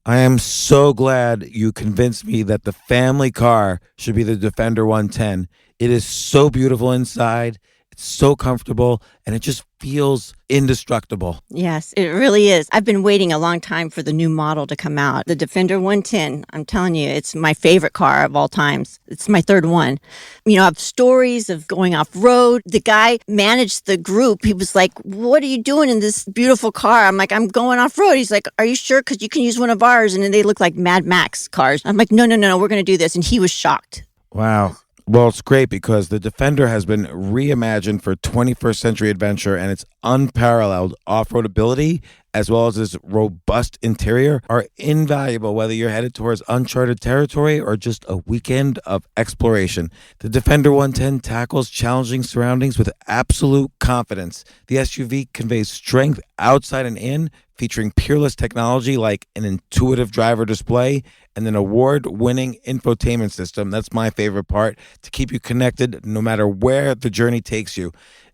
I am so glad you convinced me that the family car should be the Defender 110. It is so beautiful inside. It's so comfortable and it just feels indestructible. Yes, it really is. I've been waiting a long time for the new model to come out. The Defender 110, I'm telling you, it's my favorite car of all times. It's my third one. You know, I have stories of going off road. The guy managed the group. He was like, "What are you doing in this beautiful car?" I'm like, "I'm going off road." He's like, "Are you sure? Because you can use one of ours." And then they look like Mad Max cars. I'm like, no, we're going to do this. And he was shocked. Wow. Well, it's great because the Defender has been reimagined for 21st century adventure, and its unparalleled off-road ability as well as its robust interior are invaluable whether you're headed towards uncharted territory or just a weekend of exploration. The Defender 110 tackles challenging surroundings with absolute confidence. The SUV conveys strength outside and in, featuring peerless technology like an intuitive driver display and an award-winning infotainment system. That's my favorite part, to keep you connected no matter where the journey takes you.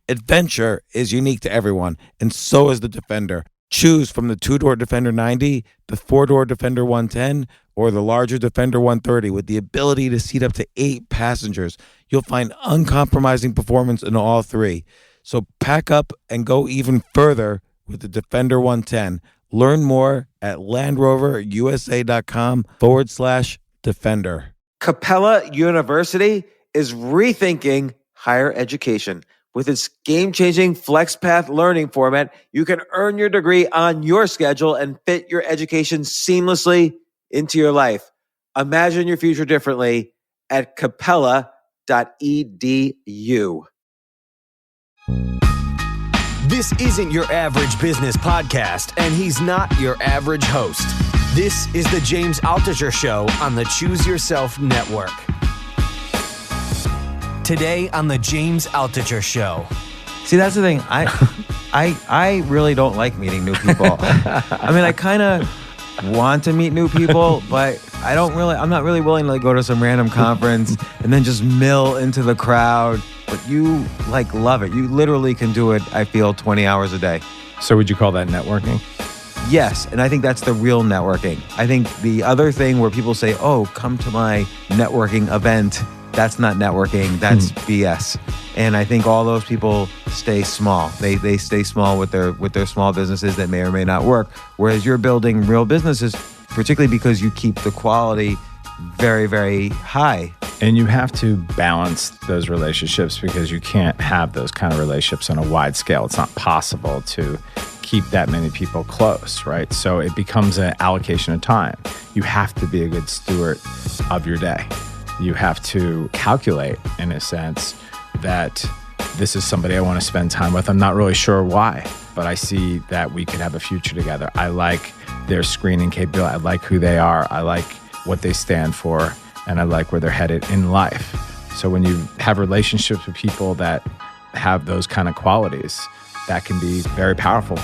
Adventure is unique to everyone, and so is the Defender. Choose from the two-door Defender 90, the four-door Defender 110, or the larger Defender 130 with the ability to seat up to 8 passengers. You'll find uncompromising performance in all three. So pack up and go even further with the Defender 110. Learn more at LandRoverUSA.com/Defender. Capella University is rethinking higher education. With its game-changing FlexPath learning format, you can earn your degree on your schedule and fit your education seamlessly into your life. Imagine your future differently at capella.edu. This isn't your average business podcast, and he's not your average host. This is the James Altucher Show on the Choose Yourself Network. Today on the James Altucher Show. See, that's the thing. I really don't like meeting new people. I mean, I kind of want to meet new people, but I'm not really willing to go to some random conference and then just mill into the crowd. But you love it. You literally can do it, I feel, 20 hours a day. So would you call that networking? Yes, and I think that's the real networking. I think the other thing where people say, "Oh, come to my networking event," that's not networking, that's BS. And I think all those people stay small. They stay small with their small businesses that may or may not work. Whereas you're building real businesses, particularly because you keep the quality very, very high. And you have to balance those relationships because you can't have those kind of relationships on a wide scale. It's not possible to keep that many people close, right? So it becomes an allocation of time. You have to be a good steward of your day. You have to calculate, in a sense, that this is somebody I want to spend time with. I'm not really sure why, but I see that we could have a future together. I like their screening capability. I like who they are. I like what they stand for, and I like where they're headed in life. So when you have relationships with people that have those kind of qualities, that can be very powerful.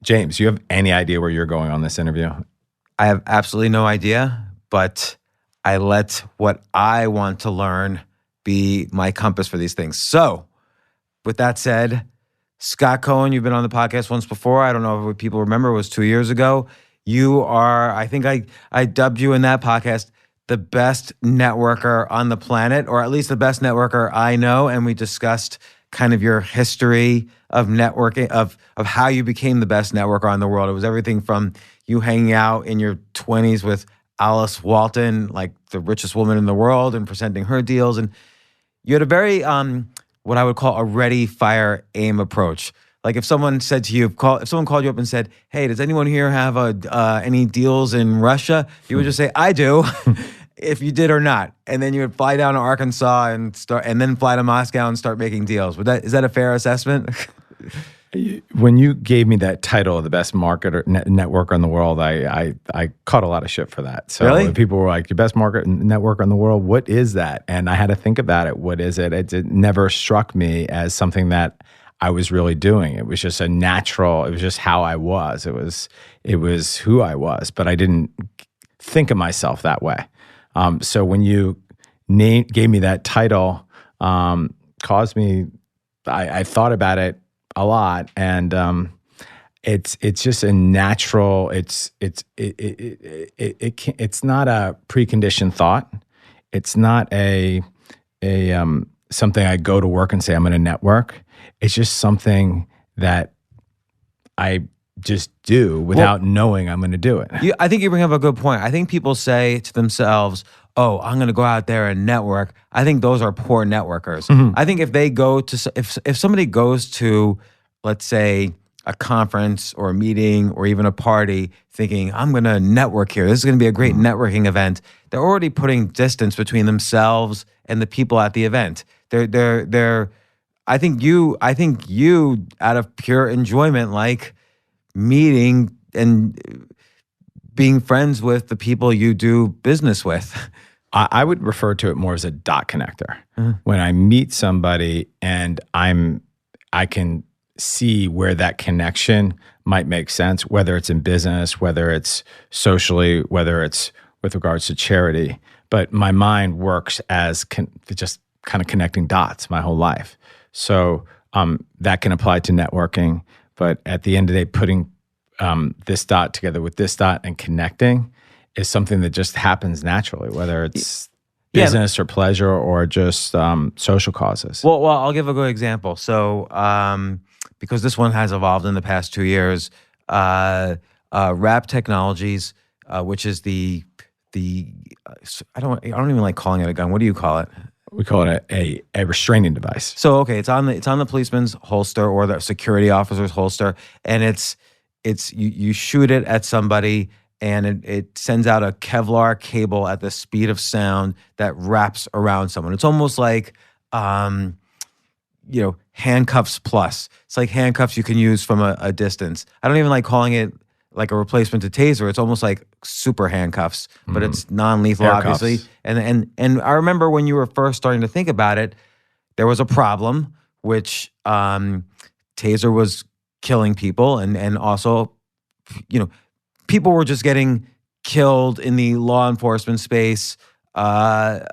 James, you have any idea where you're going on this interview? I have absolutely no idea, but I let what I want to learn be my compass for these things. So, with that said, Scot Cohen, you've been on the podcast once before. I don't know if people remember, it was 2 years ago. You are, I think I dubbed you in that podcast, the best networker on the planet, or at least the best networker I know. And we discussed kind of your history of networking, of how you became the best networker in the world. It was everything from you hanging out in your 20s with Alice Walton, like the richest woman in the world, and presenting her deals. And you had a very, what I would call a ready, fire, aim approach. Like if someone said to you, if someone called you up and said, "Hey, does anyone here have any deals in Russia?" You would just say, "I do," if you did or not. And then you would fly down to Arkansas and then fly to Moscow and start making deals. Is that a fair assessment? When you gave me that title of the best marketer networker in the world, I caught a lot of shit for that. So really? People were like, "Your best networker in the world, what is that?" And I had to think about it. What is it? It never struck me as something that I was really doing. It was just it was just how I was. It was who I was, but I didn't think of myself that way. So when you gave me that title, caused me. I thought about it a lot, and it's just a natural. It's not a preconditioned thought. It's not a something I go to work and say I'm going to network. It's just something that I just do without knowing I'm going to do it. I think you bring up a good point. I think people say to themselves, "Oh, I'm going to go out there and network." I think those are poor networkers. I think if they go to if somebody goes to, let's say, a conference or a meeting or even a party thinking, I'm going to network here, this is going to be a great networking event, they're already putting distance between themselves and the people at the event. I think you out of pure enjoyment, like meeting and being friends with the people you do business with. I would refer to it more as a dot connector. When I meet somebody and I can see where that connection might make sense, whether it's in business, whether it's socially, whether it's with regards to charity. But my mind works as just kind of connecting dots my whole life. So that can apply to networking. But at the end of the day, putting this dot together with this dot and connecting is something that just happens naturally, whether it's business or pleasure or just social causes. Well, I'll give a good example. So, because this one has evolved in the past 2 years, Wrap Technologies, which is the I don't even like calling it a gun. What do you call it? We call it a restraining device. So okay, it's on the policeman's holster or the security officer's holster, and it's you shoot it at somebody, and it sends out a Kevlar cable at the speed of sound that wraps around someone. It's almost like handcuffs plus. It's like handcuffs you can use from a distance. I don't even like calling it like a replacement to taser. It's almost like super handcuffs, but it's non-lethal, obviously. And I remember when you were first starting to think about it, there was a problem, which taser was killing people, and also, people were just getting killed in the law enforcement space. There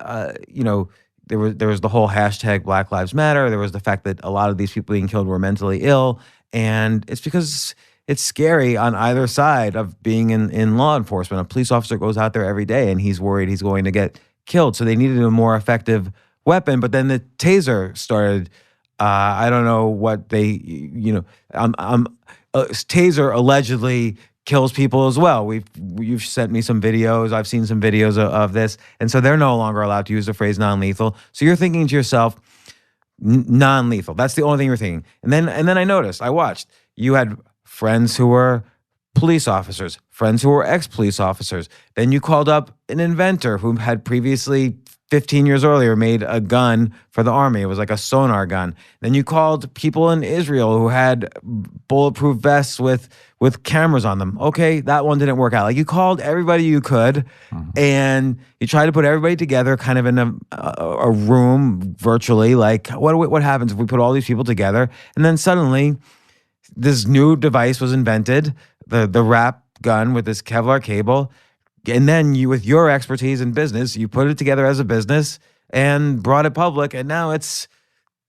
was the whole hashtag Black Lives Matter. There was the fact that a lot of these people being killed were mentally ill, and it's because it's scary on either side of being in law enforcement. A police officer goes out there every day and he's worried he's going to get killed. So they needed a more effective weapon. But then the taser started. I don't know what taser allegedly kills people as well. You've sent me some videos. I've seen some videos of this. And so they're no longer allowed to use the phrase non-lethal. So you're thinking to yourself, non-lethal. That's the only thing you're thinking. And then I noticed, I watched, you had friends who were police officers, friends who were ex-police officers. Then you called up an inventor who had previously 15 years earlier made a gun for the army. It was like a sonar gun. Then you called people in Israel who had bulletproof vests with cameras on them. Okay, that one didn't work out. Like, you called everybody you could, and you tried to put everybody together kind of in a room virtually. Like, what happens if we put all these people together? And then suddenly this new device was invented, the Wrap gun with this Kevlar cable. And then you, with your expertise in business, you put it together as a business and brought it public. And now it's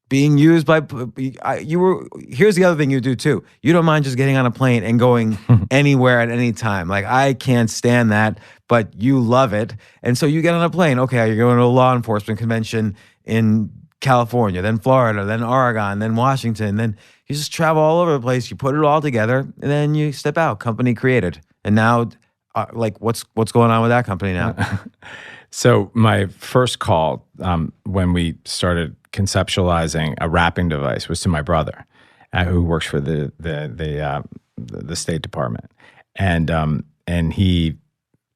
being used by here's the other thing you do too. You don't mind just getting on a plane and going anywhere at any time. Like, I can't stand that, but you love it. And so you get on a plane. Okay, you're going to a law enforcement convention in California, then Florida, then Oregon, then Washington. Then you just travel all over the place. You put it all together, and then you step out. Company created. And now, what's going on with that company now? So my first call when we started conceptualizing a wrapping device was to my brother, who works for the State Department, and he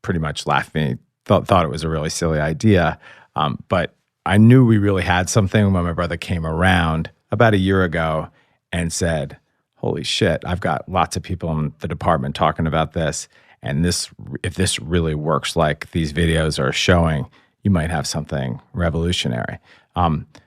pretty much laughed at me, thought it was a really silly idea, but I knew we really had something when my brother came around about a year ago and said, "Holy shit, I've got lots of people in the department talking about this. And if this really works like these videos are showing, you might have something revolutionary."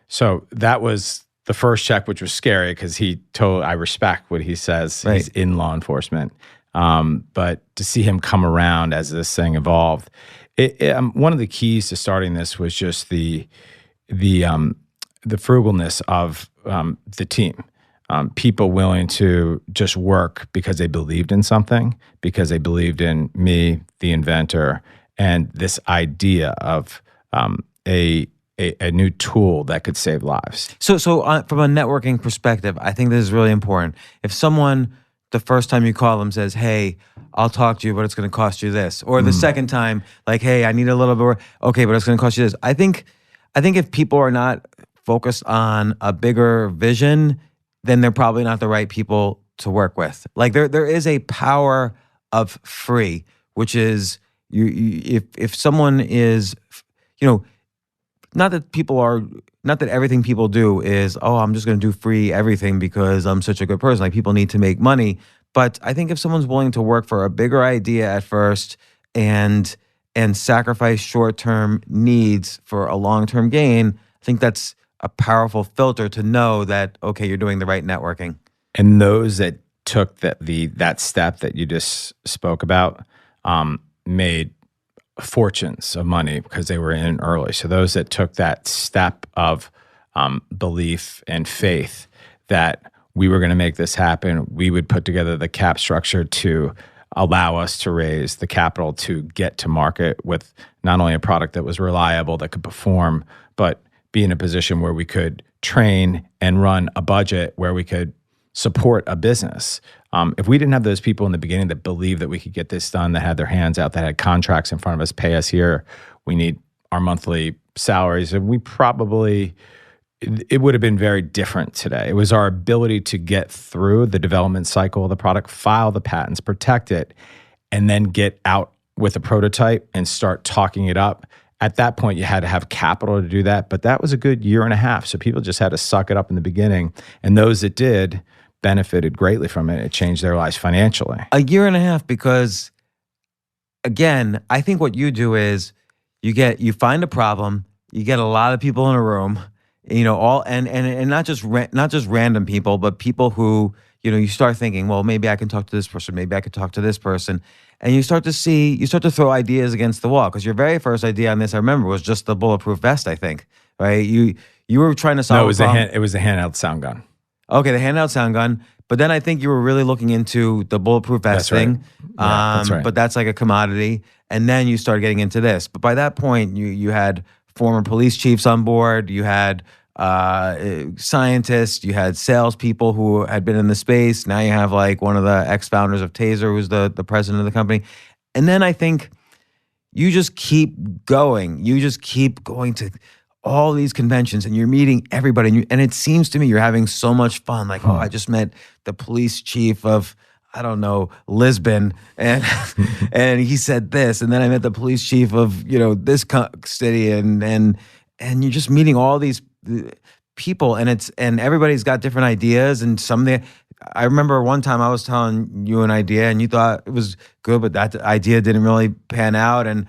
So that was the first check, which was scary because I respect what he says. Right. He's in law enforcement. But to see him come around as this thing evolved, one of the keys to starting this was just the the frugalness of the team. People willing to just work because they believed in something, because they believed in me, the inventor, and this idea of a new tool that could save lives. So from a networking perspective, I think this is really important. If someone, the first time you call them, says, "Hey, I'll talk to you, but it's going to cost you this," or the second time, like, "Hey, I need a little bit more," okay, but it's going to cost you this. I think if people are not focused on a bigger vision, then they're probably not the right people to work with. Like there is a power of free, which is if someone is, not that everything people do is, oh, I'm just going to do free everything because I'm such a good person. Like people need to make money. But I think if someone's willing to work for a bigger idea at first and sacrifice short-term needs for a long-term gain, I think that's a powerful filter to know that, okay, you're doing the right networking. And those that took that step that you just spoke about made fortunes of money because they were in early. So those that took that step of belief and faith that we were going to make this happen, we would put together the cap structure to allow us to raise the capital to get to market with not only a product that was reliable, that could perform, but be in a position where we could train and run a budget where we could support a business. If we didn't have those people in the beginning that believed that we could get this done, that had their hands out, that had contracts in front of us, pay us here, we need our monthly salaries, and it would have been very different today. It was our ability to get through the development cycle of the product, file the patents, protect it, and then get out with a prototype and start talking it up. At that point, you had to have capital to do that, but that was a good year and a half. So people just had to suck it up in the beginning. And those that did benefited greatly from it. It changed their lives financially. A year and a half because, again, I think what you do is you find a problem, you get a lot of people in a room, and not just random people, but people who, you start thinking, well, maybe I can talk to this person, maybe I could talk to this person. And you start to throw ideas against the wall, because your very first idea on this, I remember, was just the bulletproof vest, I think, right? You were trying to solve it was the handheld sound gun. Okay, the handheld sound gun. But then I think you were really looking into the bulletproof vest thing. Right. Yeah, that's right. But that's like a commodity. And then you started getting into this. But by that point, you had former police chiefs on board. You had scientists, you had salespeople who had been in the space. Now you have like one of the ex-founders of Taser, who's the president of the company. And then I think you just keep going. You just keep going to all these conventions and you're meeting everybody. And it seems to me you're having so much fun. Like, oh, I just met the police chief of, I don't know, Lisbon, and and he said this. And then I met the police chief of, this city, and you're just meeting all these people, and everybody's got different ideas, and I remember one time I was telling you an idea and you thought it was good, but that idea didn't really pan out, and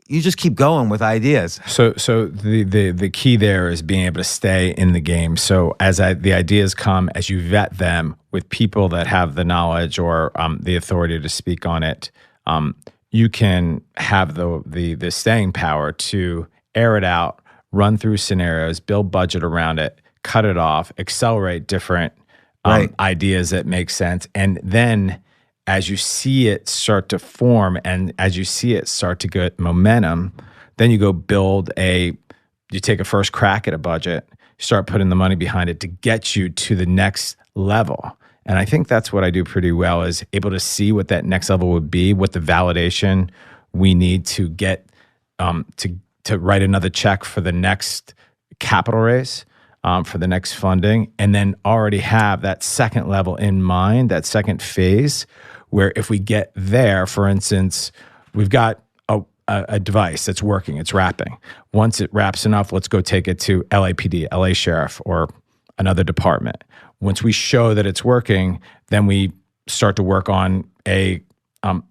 you just keep going with ideas. So the key there is being able to stay in the game. So as the ideas come, as you vet them with people that have the knowledge or the authority to speak on it, you can have the staying power to air it out, run through scenarios, build budget around it, cut it off, accelerate different ideas that make sense. And then as you see it start to form and as you see it start to get momentum, then you go you take a first crack at a budget, start putting the money behind it to get you to the next level. And I think that's what I do pretty well, is able to see what that next level would be, what the validation we need to get to write another check for the next capital raise, for the next funding, and then already have that second level in mind, that second phase, where if we get there, for instance, we've got a device that's working, it's wrapping. Once it wraps enough, let's go take it to LAPD, LA Sheriff, or another department. Once we show that it's working, then we start to work on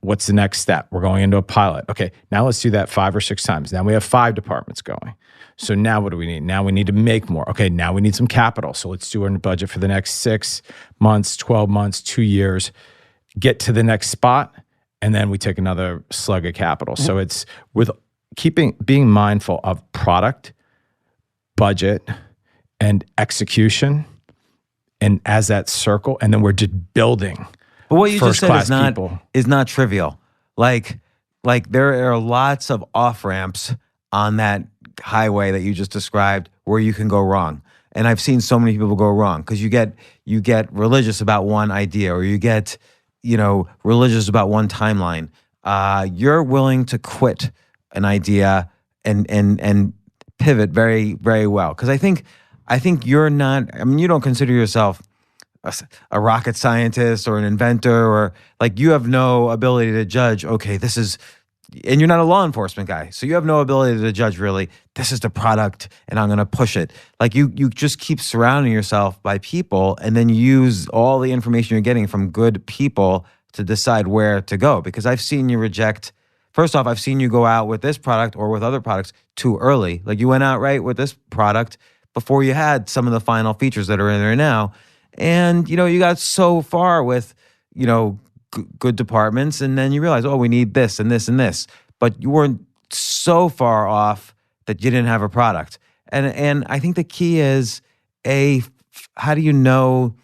what's the next step? We're going into a pilot. Okay, now let's do that 5 or 6 times. Now we have 5 departments going. So now what do we need? Now we need to make more. Okay, now we need some capital. So let's do our budget for the next 6 months, 12 months, 2 years, get to the next spot, and then we take another slug of capital. So it's with being mindful of product, budget and execution, and as that circle, and then we're just building. But what you just said people. is not trivial. Like there are lots of off ramps on that highway that you just described where you can go wrong. And I've seen so many people go wrong because you get religious about one idea, or you get religious about one timeline. You're willing to quit an idea and pivot very, very well. Because I think you're not. I mean, you don't consider yourself a rocket scientist or an inventor, or like you have no ability to judge, okay, this is, and you're not a law enforcement guy, so you have no ability to judge really, this is the product and I'm going to push it. Like you just keep surrounding yourself by people, and then you use all the information you're getting from good people to decide where to go. Because I've seen you first off, I've seen you go out with this product or with other products too early. Like you went out right with this product before you had some of the final features that are in there now. And, you got so far with, good departments, and then you realize, oh, we need this and this and this. But you weren't so far off that you didn't have a product. And I think the key is, how do you know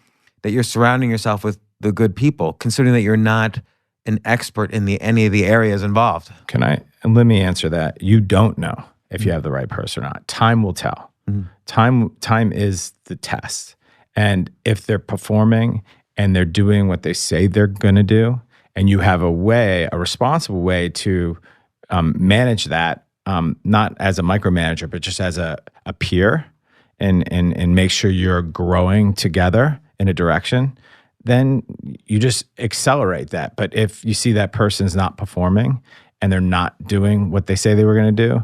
that you're surrounding yourself with the good people, considering that you're not an expert in any of the areas involved? Let me answer that. You don't know if you have the right person or not. Time will tell. Mm-hmm. Time is the test. And if they're performing and they're doing what they say they're going to do, and you have a responsible way to manage that, not as a micromanager, but just as a peer, and make sure you're growing together in a direction, then you just accelerate that. But if you see that person's not performing and they're not doing what they say they were going to do,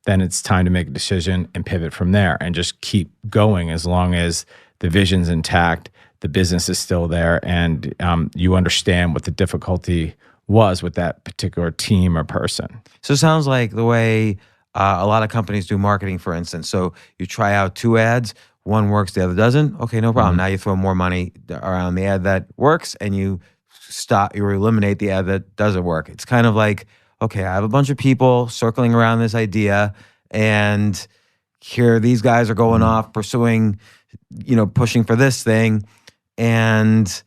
then it's time to make a decision and pivot from there and just keep going as long as the vision's intact, the business is still there, and you understand what the difficulty was with that particular team or person. So it sounds like the way a lot of companies do marketing, for instance. So you try out 2 ads, one works, the other doesn't. Okay, no problem. Mm-hmm. Now you throw more money around the ad that works, and you eliminate the ad that doesn't work. It's kind of like, okay, I have a bunch of people circling around this idea, and here these guys are going off pursuing, pushing for this thing, and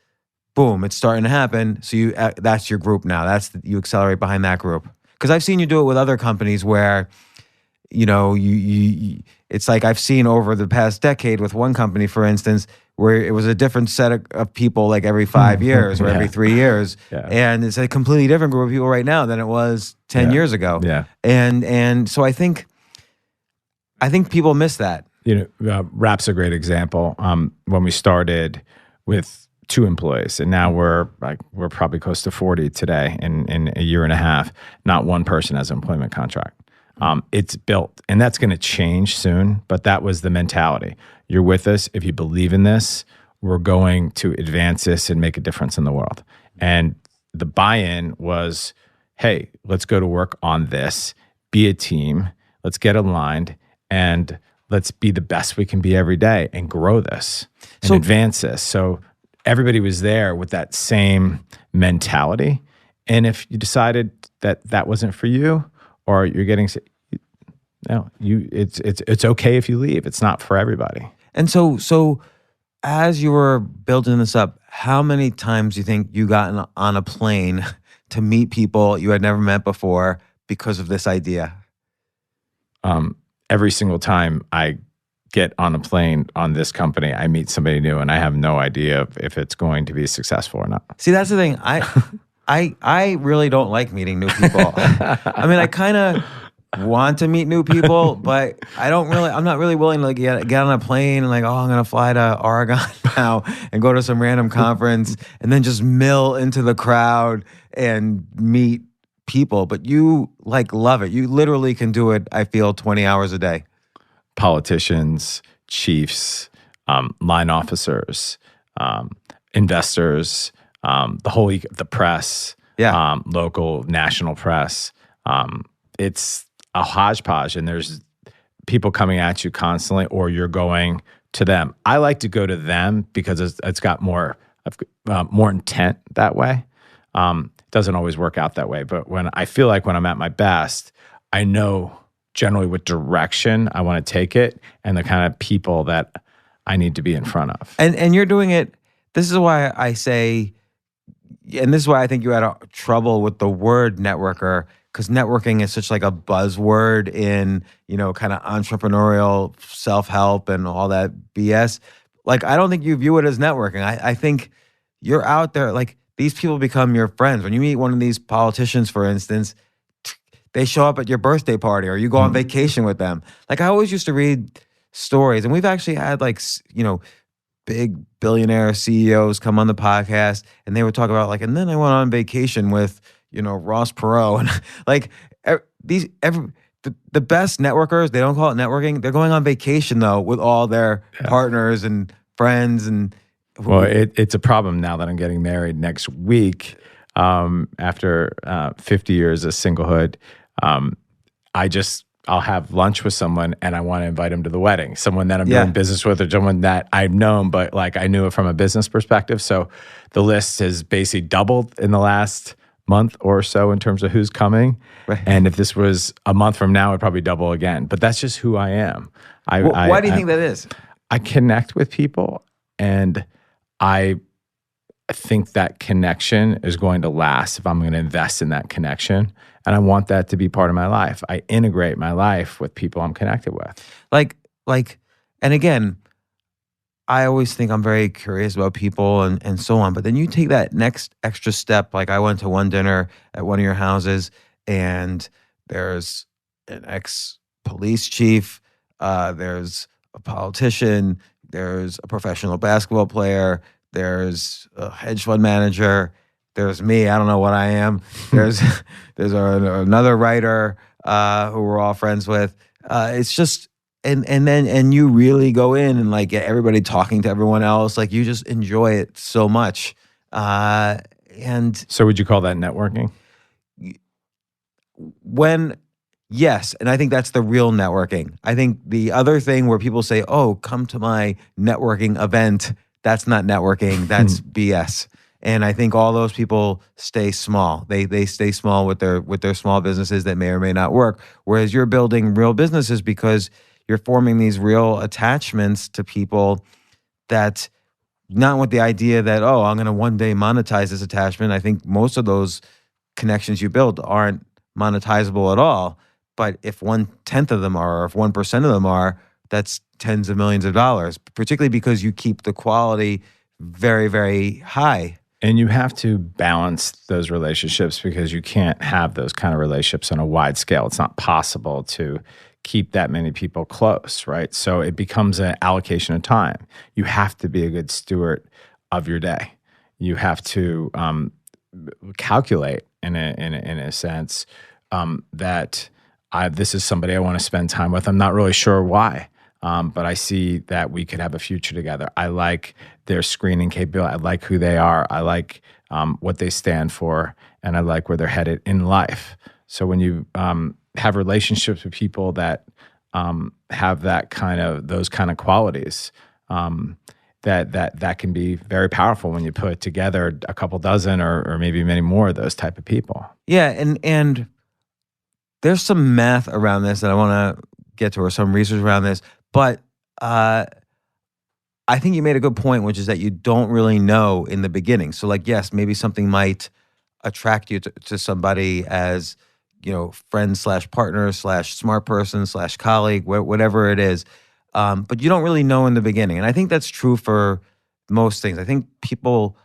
boom, it's starting to happen. So that's your group now. You accelerate behind that group. Because I've seen you do it with other companies where, it's like I've seen over the past decade with one company, for instance, where it was a different set of people like every 5 years or every 3 years. Yeah. And it's a completely different group of people right now than it was 10 years ago. Yeah. And so I think people miss that. Rap's a great example. When we started with 2 employees, and now we're probably close to 40 today in a year and a half. Not one person has an employment contract. It's built, and that's going to change soon, but that was the mentality. You're with us. If you believe in this, we're going to advance this and make a difference in the world. And the buy-in was, hey, let's go to work on this, be a team, let's get aligned, and let's be the best we can be every day and grow this and advance this. So everybody was there with that same mentality. And if you decided that wasn't for you, or you're getting, it's okay if you leave. It's not for everybody. And so as you were building this up, how many times do you think you got on a plane to meet people you had never met before because of this idea? Every single time I get on a plane on this company, I meet somebody new, and I have no idea if it's going to be successful or not. See, that's the thing. I really don't like meeting new people. I mean, I kind of want to meet new people, but I'm not really willing to get on a plane and I'm going to fly to Oregon now and go to some random conference and then just mill into the crowd and meet people. But you love it. You literally can do it, I feel, 20 hours a day. Politicians, chiefs, line officers, investors, the press, local, national press. It's a hodgepodge, and there's people coming at you constantly, or you're going to them. I like to go to them because it's got more intent that way. It doesn't always work out that way, but when I'm at my best, I know generally what direction I want to take it and the kind of people that I need to be in front of. And you're doing it. This is why I say, and this is why I think you had trouble with the word networker, because networking is such like a buzzword in, kind of entrepreneurial self-help and all that BS. Like, I don't think you view it as networking. I think you're out there, like, these people become your friends. When you meet one of these politicians, for instance, they show up at your birthday party or you go on vacation with them. Like, I always used to read stories, and we've actually had big billionaire CEOs come on the podcast, and they would talk about and then I went on vacation with, Ross Perot, and like the best networkers, they don't call it networking. They're going on vacation though with all their partners and friends. And well, it's a problem now that I'm getting married next week. After 50 years of singlehood, I'll have lunch with someone and I want to invite them to the wedding. Someone that I'm doing business with or someone that I've known, but I knew it from a business perspective. So the list has basically doubled in the last month or so in terms of who's coming. Right. And if this was a month from now, it'd probably double again. But that's just who I am. Why do you think that is? I connect with people, and I think that connection is going to last if I'm going to invest in that connection. And I want that to be part of my life. I integrate my life with people I'm connected with. And again, I always think I'm very curious about people and so on. But then you take that next extra step. Like, I went to one dinner at one of your houses, and there's an ex-police chief, there's a politician, there's a professional basketball player, there's a hedge fund manager, there's me, I don't know what I am. There's another writer who we're all friends with. It's just, and you really go in and get everybody talking to everyone else. Like, you just enjoy it so much. And so would you call that networking? Yes, and I think that's the real networking. I think the other thing where people say, "Oh, come to my networking event," that's not networking. That's BS. And I think all those people stay small. They stay small with their small businesses that may or may not work. Whereas you're building real businesses because you're forming these real attachments to people, that not with the idea that, oh, I'm going to one day monetize this attachment. I think most of those connections you build aren't monetizable at all. But if 1/10 of them are, or if 1% of them are, that's tens of millions of dollars, particularly because you keep the quality very, very high. And you have to balance those relationships because you can't have those kind of relationships on a wide scale. It's not possible to keep that many people close, right? So it becomes an allocation of time. You have to be a good steward of your day. You have to calculate in a sense that this is somebody I want to spend time with. I'm not really sure why, but I see that we could have a future together. I like their screening capability. I like who they are. I like what they stand for, and I like where they're headed in life. So when you have relationships with people that have those kind of qualities, that can be very powerful when you put together a couple dozen or maybe many more of those type of people. Yeah, and there's some math around this that I want to get to, or some research around this, but I think you made a good point, which is that you don't really know in the beginning. So yes, maybe something might attract you to somebody as, friend/partner/ smart person/ colleague, whatever it is. But you don't really know in the beginning. And I think that's true for most things. I think people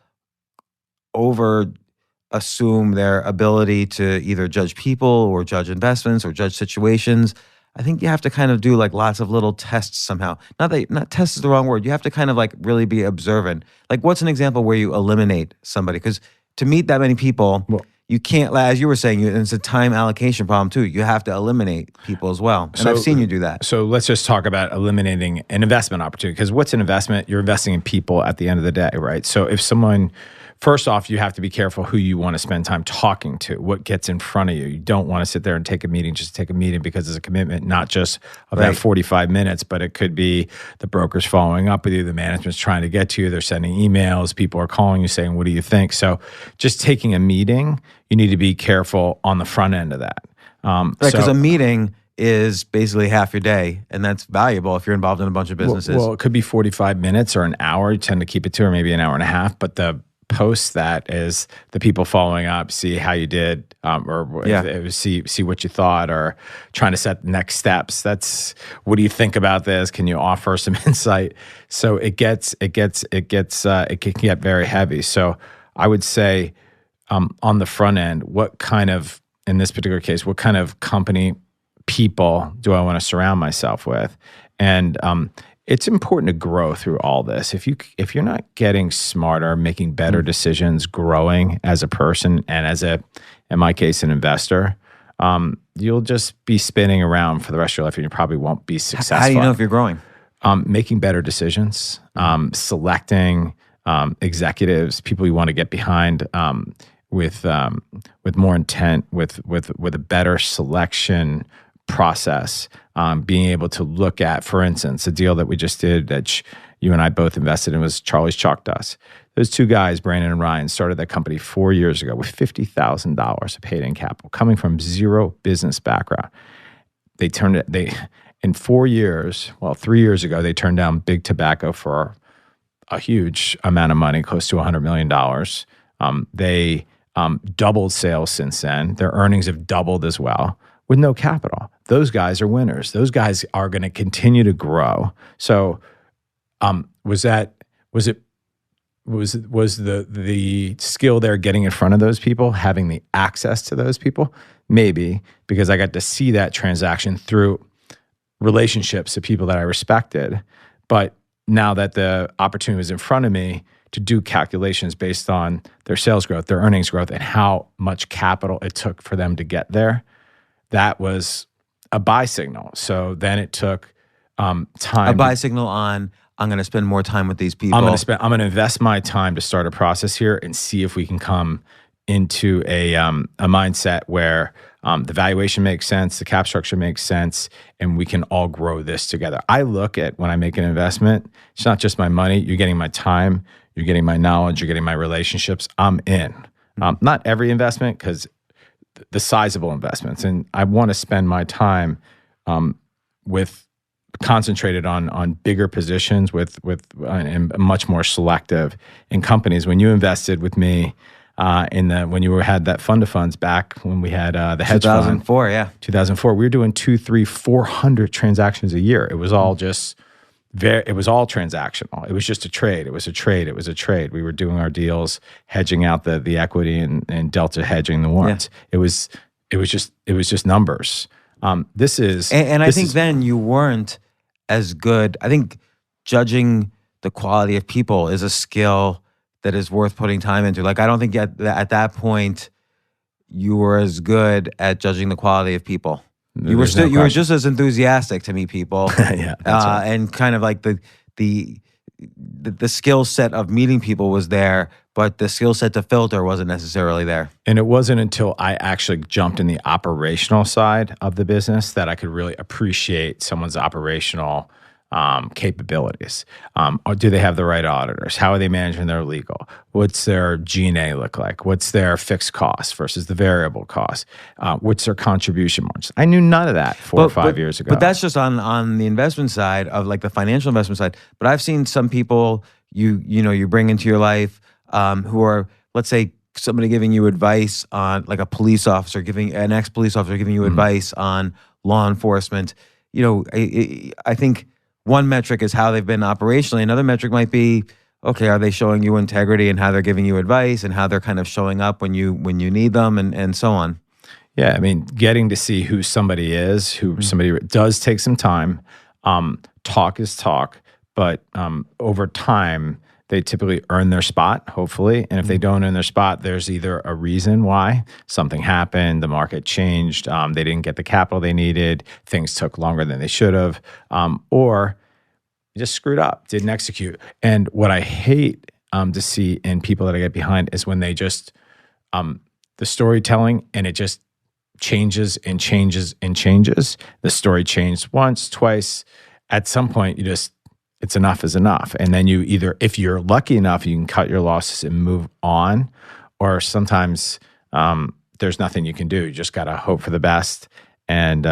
assume their ability to either judge people or judge investments or judge situations. I think you have to kind of do lots of little tests somehow. Not test is the wrong word. You have to kind of really be observant. What's an example where you eliminate somebody? Because to meet that many people, you can't, as you were saying, it's a time allocation problem too. You have to eliminate people as well. And I've seen you do that. So let's just talk about eliminating an investment opportunity. Because what's an investment? You're investing in people at the end of the day, right? So if someone, first off, you have to be careful who you want to spend time talking to, what gets in front of you. You don't want to sit there and take a meeting just to take a meeting, because it's a commitment, not just of that 45 minutes, but it could be the broker's following up with you, the management's trying to get to you, they're sending emails, people are calling you saying, what do you think? So just taking a meeting, you need to be careful on the front end of that. Because a meeting is basically half your day, and that's valuable if you're involved in a bunch of businesses. Well, it could be 45 minutes or an hour. You tend to keep it to, or maybe an hour and a half. But the post that is the people following up, see how you did, or it was see what you thought, or trying to set the next steps. That's, what do you think about this? Can you offer some insight? So it can get very heavy. So I would say on the front end, in this particular case, what kind of company people do I want to surround myself with? And it's important to grow through all this. If you're not getting smarter, making better decisions, growing as a person and in my case, an investor, you'll just be spinning around for the rest of your life, and you probably won't be successful. How do you know if you're growing? Making better decisions, selecting executives, people you want to get behind, with more intent, with a better selection process, being able to look at, for instance, a deal that we just did that you and I both invested in was Charlie's Chalk Dust. Those two guys, Brandon and Ryan, started that company 4 years ago with $50,000 of paid-in capital, coming from zero business background. In 4 years, 3 years ago, they turned down big tobacco for a huge amount of money, close to $100 million. They doubled sales since then. Their earnings have doubled as well with no capital. Those guys are winners. Those guys are going to continue to grow. So, was the skill there getting in front of those people, having the access to those people? Maybe, because I got to see that transaction through relationships to people that I respected. But now that the opportunity was in front of me to do calculations based on their sales growth, their earnings growth, and how much capital it took for them to get there, that was a buy signal. So then it took time. A buy signal on, I'm going to spend more time with these people. I'm going to invest my time to start a process here and see if we can come into a mindset where the valuation makes sense, the cap structure makes sense, and we can all grow this together. I look at, when I make an investment, it's not just my money. You're getting my time, you're getting my knowledge, you're getting my relationships. I'm in. Not every investment, because the sizable investments, and I want to spend my time concentrated on bigger positions and much more selective in companies. When you invested with me when you had that fund of funds back when we had the hedge 2004, fund, 2004, we were doing 200, 300, 400 transactions a year. It was all it was all transactional. It was just a trade. It was a trade. We were doing our deals, hedging out the equity and delta hedging the warrants. Yeah. It was just numbers. I think then you weren't as good. I think judging the quality of people is a skill that is worth putting time into. Like, I don't think at that point you were as good at judging the quality of people. You were just as enthusiastic to meet people. Yeah, that's right. And kind of like the skill set of meeting people was there, but the skill set to filter wasn't necessarily there. And it wasn't until I actually jumped in the operational side of the business that I could really appreciate someone's operational capabilities. Do they have the right auditors? How are they managing their legal? What's their G&A look like? What's their fixed cost versus the variable cost? What's their contribution margins? I knew none of that 4 or 5 years ago. But that's just on the investment side of, like, the financial investment side. But I've seen some people you bring into your life who are, let's say, somebody giving you advice on, like, an ex-police officer giving you advice on law enforcement. I think one metric is how they've been operationally. Another metric might be, okay, are they showing you integrity and how they're giving you advice and how they're kind of showing up when you need them and so on. Yeah, I mean, getting to see who somebody is, somebody does take some time. Talk is talk, but over time, they typically earn their spot, hopefully. And if they don't earn their spot, there's either a reason why. Something happened, the market changed, they didn't get the capital they needed, things took longer than they should have, or just screwed up, didn't execute. And what I hate to see in people that I get behind is when they just, the storytelling, and it just changes and changes and changes. The story changed once, twice. At some point, it's enough is enough. And then you either, if you're lucky enough, you can cut your losses and move on, or sometimes there's nothing you can do. You just got to hope for the best and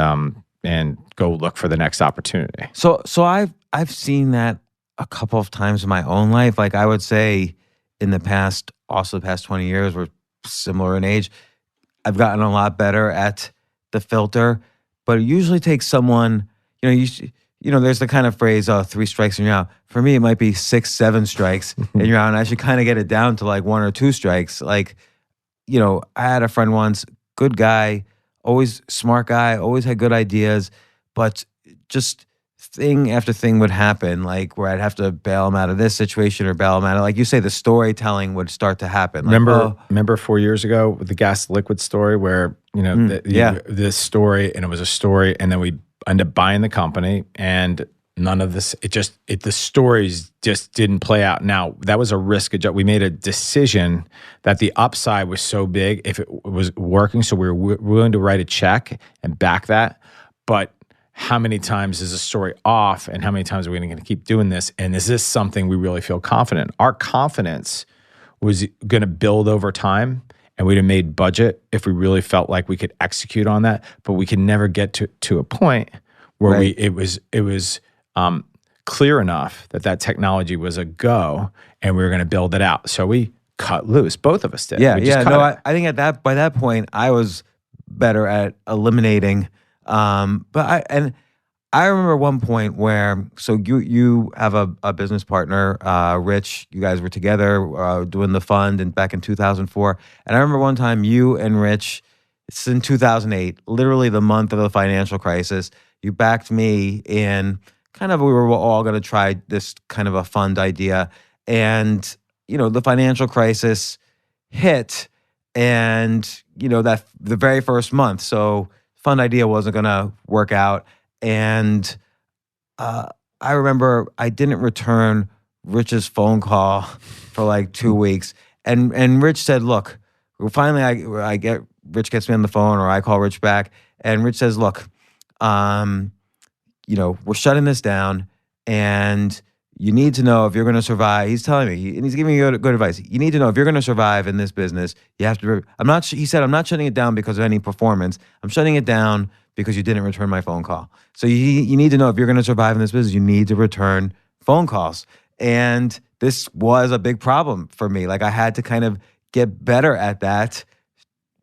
and go look for the next opportunity. So I've seen that a couple of times in my own life. Like I would say in the past 20 years, we're similar in age. I've gotten a lot better at the filter, but it usually takes someone, there's the kind of phrase, 3 strikes and you're out. For me, it might be 6, 7 strikes and you're out. And I should kind of get it down to like 1 or 2 strikes. Like, I had a friend once, good guy, always smart guy, always had good ideas, but just thing after thing would happen, like where I'd have to bail him out of this situation or bail him out of, like you say, the storytelling would start to happen. Like, remember 4 years ago with the gas liquid story where, this story, and it was a story, and then we ended up buying the company, and none of this, the stories just didn't play out. Now, that was a risk adjust. We made a decision that the upside was so big if it was working, so we were willing to write a check and back that. But how many times is a story off, and how many times are we going to keep doing this? And is this something we really feel confident? Our confidence was going to build over time, and we'd have made budget if we really felt like we could execute on that. But we could never get to a point where Right. it was clear enough that technology was a go, and we were going to build it out. So we cut loose. Both of us did. Yeah, We just yeah. cut No, it. I think by that point, I was better at eliminating. I remember one point where, so you have a business partner, Rich. You guys were together doing the fund, and back in 2004. And I remember one time you and Rich, it's in 2008, literally the month of the financial crisis. You backed me in kind of, we were all going to try this kind of a fund idea, and the financial crisis hit, and that the very first month, so fund idea wasn't going to work out. And I remember I didn't return Rich's phone call for like 2 weeks, and Rich said, "Look," finally Rich gets me on the phone, or I call Rich back, and Rich says, "Look, we're shutting this down, and you need to know if you're going to survive." He's telling me, and he's giving me good advice. You need to know if you're going to survive in this business, you have to. He said, "I'm not shutting it down because of any performance. I'm shutting it down because you didn't return my phone call. So you need to know if you're going to survive in this business, you need to return phone calls." And this was a big problem for me. Like I had to kind of get better at that.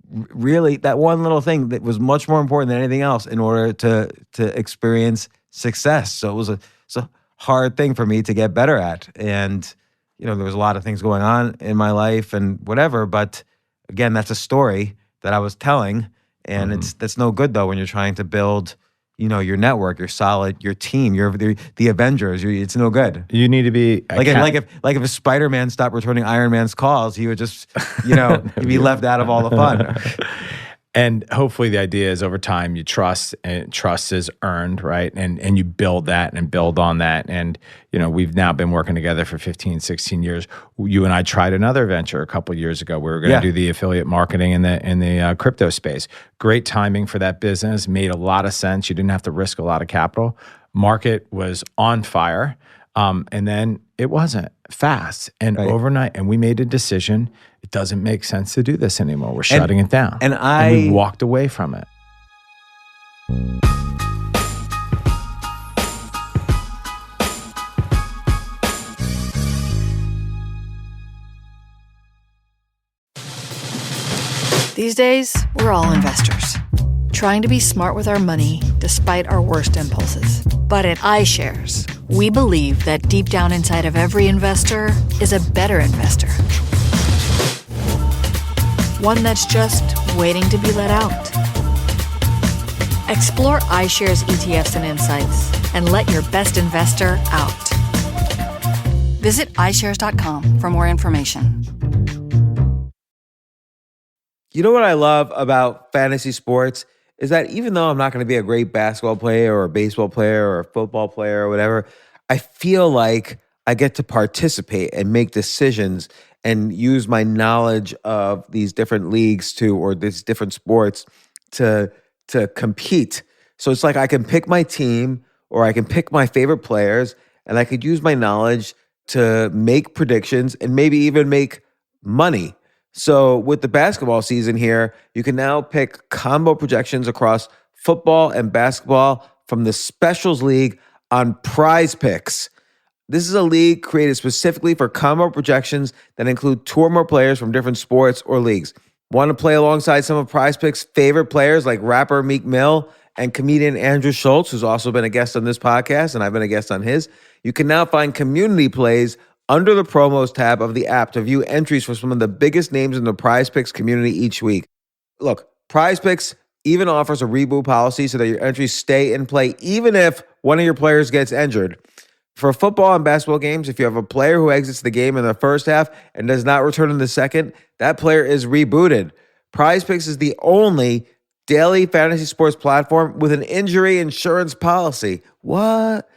Really, that one little thing that was much more important than anything else in order to experience success. So it was a hard thing for me to get better at. And, there was a lot of things going on in my life and whatever. But again, that's a story that I was telling. And that's no good though when you're trying to build, your network, your solid, your team, you're the Avengers. It's no good. You need to be If a Spider-Man stopped returning Iron Man's calls, he would just, he'd be left out of all the fun. And hopefully the idea is over time you trust, and trust is earned, right? And you build that and build on that. And, we've now been working together for 15, 16 years. You and I tried another venture a couple of years ago. We were going to do the affiliate marketing in the crypto space. Great timing for that business. Made a lot of sense. You didn't have to risk a lot of capital. Market was on fire. And then it wasn't fast and overnight. And we made a decision. It doesn't make sense to do this anymore. We're shutting it down. And we walked away from it. These days, we're all investors, trying to be smart with our money despite our worst impulses. But at iShares, we believe that deep down inside of every investor is a better investor. One that's just waiting to be let out. Explore iShares ETFs and insights and let your best investor out. Visit iShares.com for more information. You know what I love about fantasy sports is that even though I'm not going to be a great basketball player or a baseball player or a football player or whatever, I feel like I get to participate and make decisions and use my knowledge of these different leagues or these different sports to compete. So it's like I can pick my team or I can pick my favorite players, and I could use my knowledge to make predictions and maybe even make money. So with the basketball season here, you can now pick combo projections across football and basketball from the Specials League on Prize Picks. This is a league created specifically for combo projections that include two or more players from different sports or leagues. Want to play alongside some of Prize Picks' favorite players like rapper Meek Mill and comedian Andrew Schultz, who's also been a guest on this podcast, and I've been a guest on his? You can now find community plays under the promos tab of the app to view entries for some of the biggest names in the Prize Picks community each week. Look, Prize Picks even offers a reboot policy so that your entries stay in play even if one of your players gets injured. For football and basketball games, if you have a player who exits the game in the first half and does not return in the second, that player is rebooted. Prize Picks is the only daily fantasy sports platform with an injury insurance policy. What?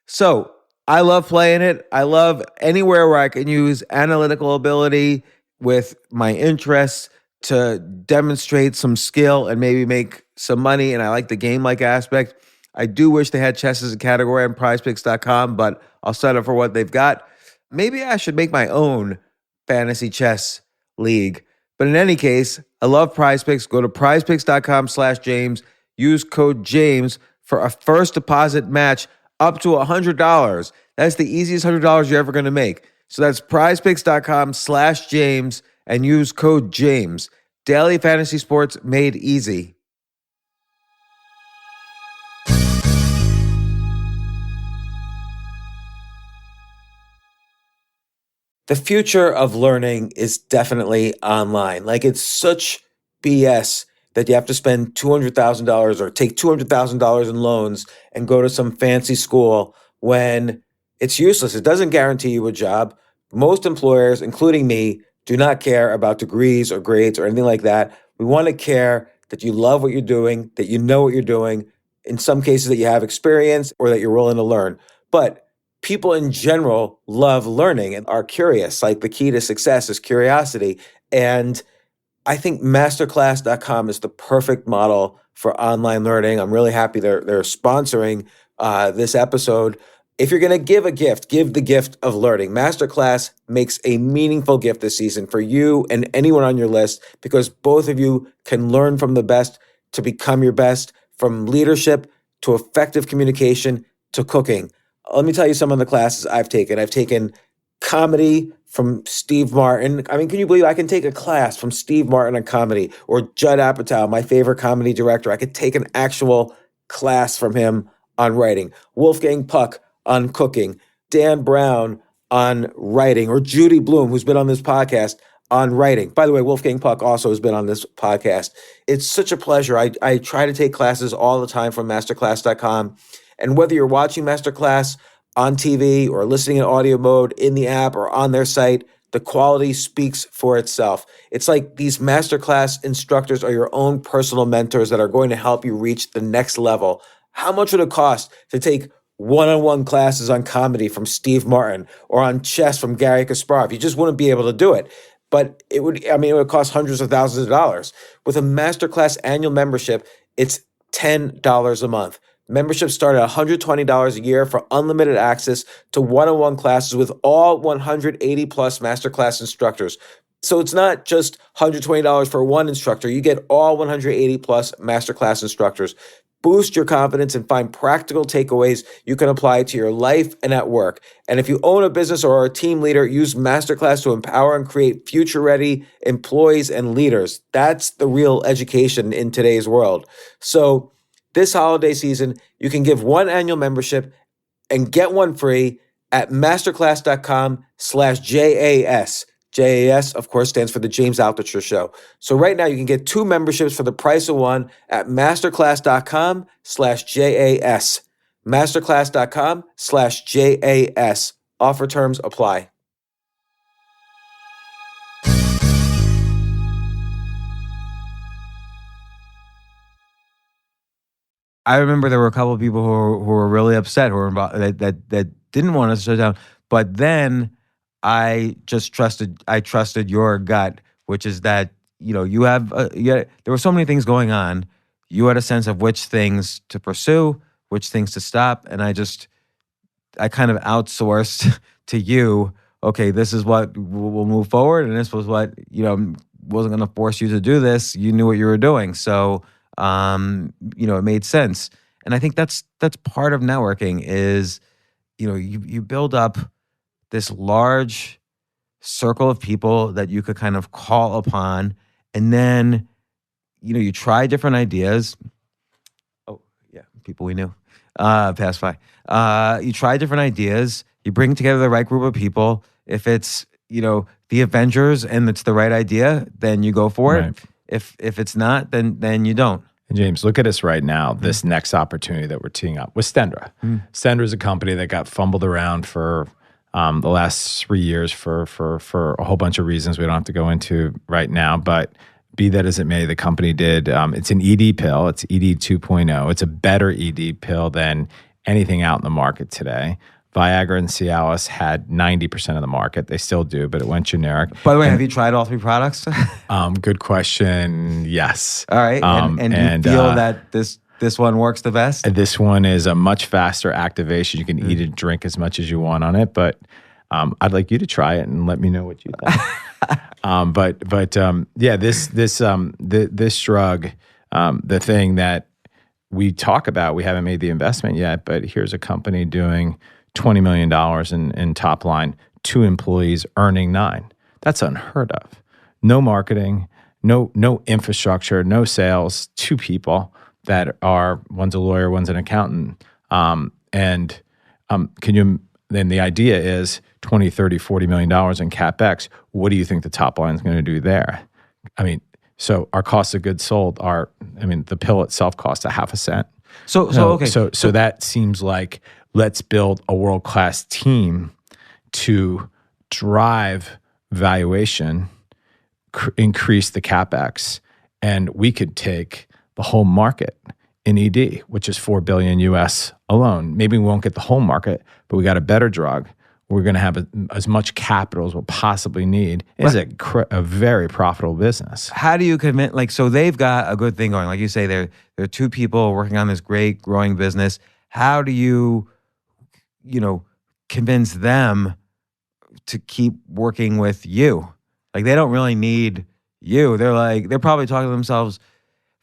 So I love playing it. I love anywhere where I can use analytical ability with my interests to demonstrate some skill and maybe make some money. And I like the game-like aspect. I do wish they had chess as a category on prizepicks.com, but I'll settle for what they've got. Maybe I should make my own fantasy chess league. But in any case, I love Prize Picks. Go to prizepicks.com/James. Use code James for a first deposit match up to $100. That's the easiest $100 you're ever going to make. So that's prizepicks.com/James and use code James. Daily fantasy sports made easy. The future of learning is definitely online. Like, it's such BS that you have to spend $200,000 or take $200,000 in loans and go to some fancy school when it's useless. It doesn't guarantee you a job. Most employers, including me, do not care about degrees or grades or anything like that. We want to care that you love what you're doing, that you know what you're doing, in some cases that you have experience or that you're willing to learn. But people in general love learning and are curious. Like, the key to success is curiosity. And I think masterclass.com is the perfect model for online learning. I'm really happy they're sponsoring this episode. If you're going to give a gift, give the gift of learning. Masterclass makes a meaningful gift this season for you and anyone on your list, because both of you can learn from the best to become your best, from leadership to effective communication to cooking. Let me tell you some of the classes I've taken. I've taken comedy from Steve Martin. I mean, can you believe I can take a class from Steve Martin on comedy, or Judd Apatow, my favorite comedy director? I could take an actual class from him on writing. Wolfgang Puck on cooking. Dan Brown on writing, or Judy Bloom, who's been on this podcast, on writing. By the way, Wolfgang Puck also has been on this podcast. It's such a pleasure. I try to take classes all the time from masterclass.com. And whether you're watching Masterclass on TV or listening in audio mode in the app or on their site, the quality speaks for itself. It's like these Masterclass instructors are your own personal mentors that are going to help you reach the next level. How much would it cost to take one-on-one classes on comedy from Steve Martin or on chess from Gary Kasparov? You just wouldn't be able to do it. But it would cost hundreds of thousands of dollars. With a Masterclass annual membership, it's $10 a month. Memberships start at $120 a year for unlimited access to one-on-one classes with all 180 plus Masterclass instructors. So it's not just $120 for one instructor. You get all 180 plus Masterclass instructors. Boost your confidence and find practical takeaways you can apply to your life and at work. And if you own a business or are a team leader, use Masterclass to empower and create future-ready employees and leaders. That's the real education in today's world. So this holiday season, you can give one annual membership and get one free at masterclass.com/JAS. JAS, of course, stands for the James Altucher Show. So right now you can get two memberships for the price of one at masterclass.com/JAS. Masterclass.com/JAS. Offer terms apply. I remember there were a couple of people who were really upset, who were involved, that didn't want us to shut down. But then I trusted your gut, which is that, there were so many things going on. You had a sense of which things to pursue, which things to stop, and I kind of outsourced to you. Okay, this is what we'll move forward, and this was what wasn't going to force you to do this. You knew what you were doing, so It made sense. And I think that's part of networking is, you build up this large circle of people that you could kind of call upon, and then, you try different ideas. Oh, yeah, people we knew pass by. You try different ideas. You bring together the right group of people. If it's, the Avengers and it's the right idea, then you go for it. If it's not, then you don't. And James, look at us right now, this next opportunity that we're teeing up with Stendra. Stendra is a company that got fumbled around for the last 3 years for a whole bunch of reasons we don't have to go into right now. But be that as it may, the company did, it's an ED pill. It's ED 2.0. It's a better ED pill than anything out in the market today. Viagra and Cialis had 90% of the market. They still do, but it went generic. By the way, have you tried all 3 products? Good question. Yes. All right. And you feel that this one works the best? This one is a much faster activation. You can eat and drink as much as you want on it, but I'd like you to try it and let me know what you think. This drug, the thing that we talk about, we haven't made the investment yet, but here's a company doing $20 million in top line, 2 employees earning $9 million. That's unheard of. No marketing, no infrastructure, no sales, 2 people that are, one's a lawyer, one's an accountant. Then the idea is $20, $30, $40 million in CapEx. What do you think the top line is going to do there? So our cost of goods sold the pill itself costs $0.005. So that seems like, let's build a world-class team to drive valuation, increase the CapEx, and we could take the whole market in ED, which is $4 billion US alone. Maybe we won't get the whole market, but we got a better drug. We're going to have as much capital as we'll possibly need. It's a very profitable business. How do you commit? So they've got a good thing going. Like you say, there are 2 people working on this great growing business. How do you, convince them to keep working with you? They don't really need you. They're probably talking to themselves.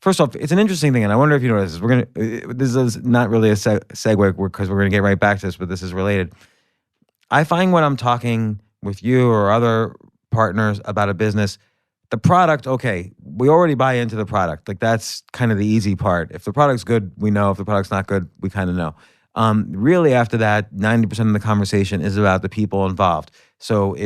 First off, it's an interesting thing, and I wonder if you know this. This is not really a segue because we're gonna get right back to this, but this is related. I find when I'm talking with you or other partners about a business, the product, okay, we already buy into the product. That's kind of the easy part. If the product's good, we know. If the product's not good, we kind of know. Really, after that, 90% of the conversation is about the people involved. So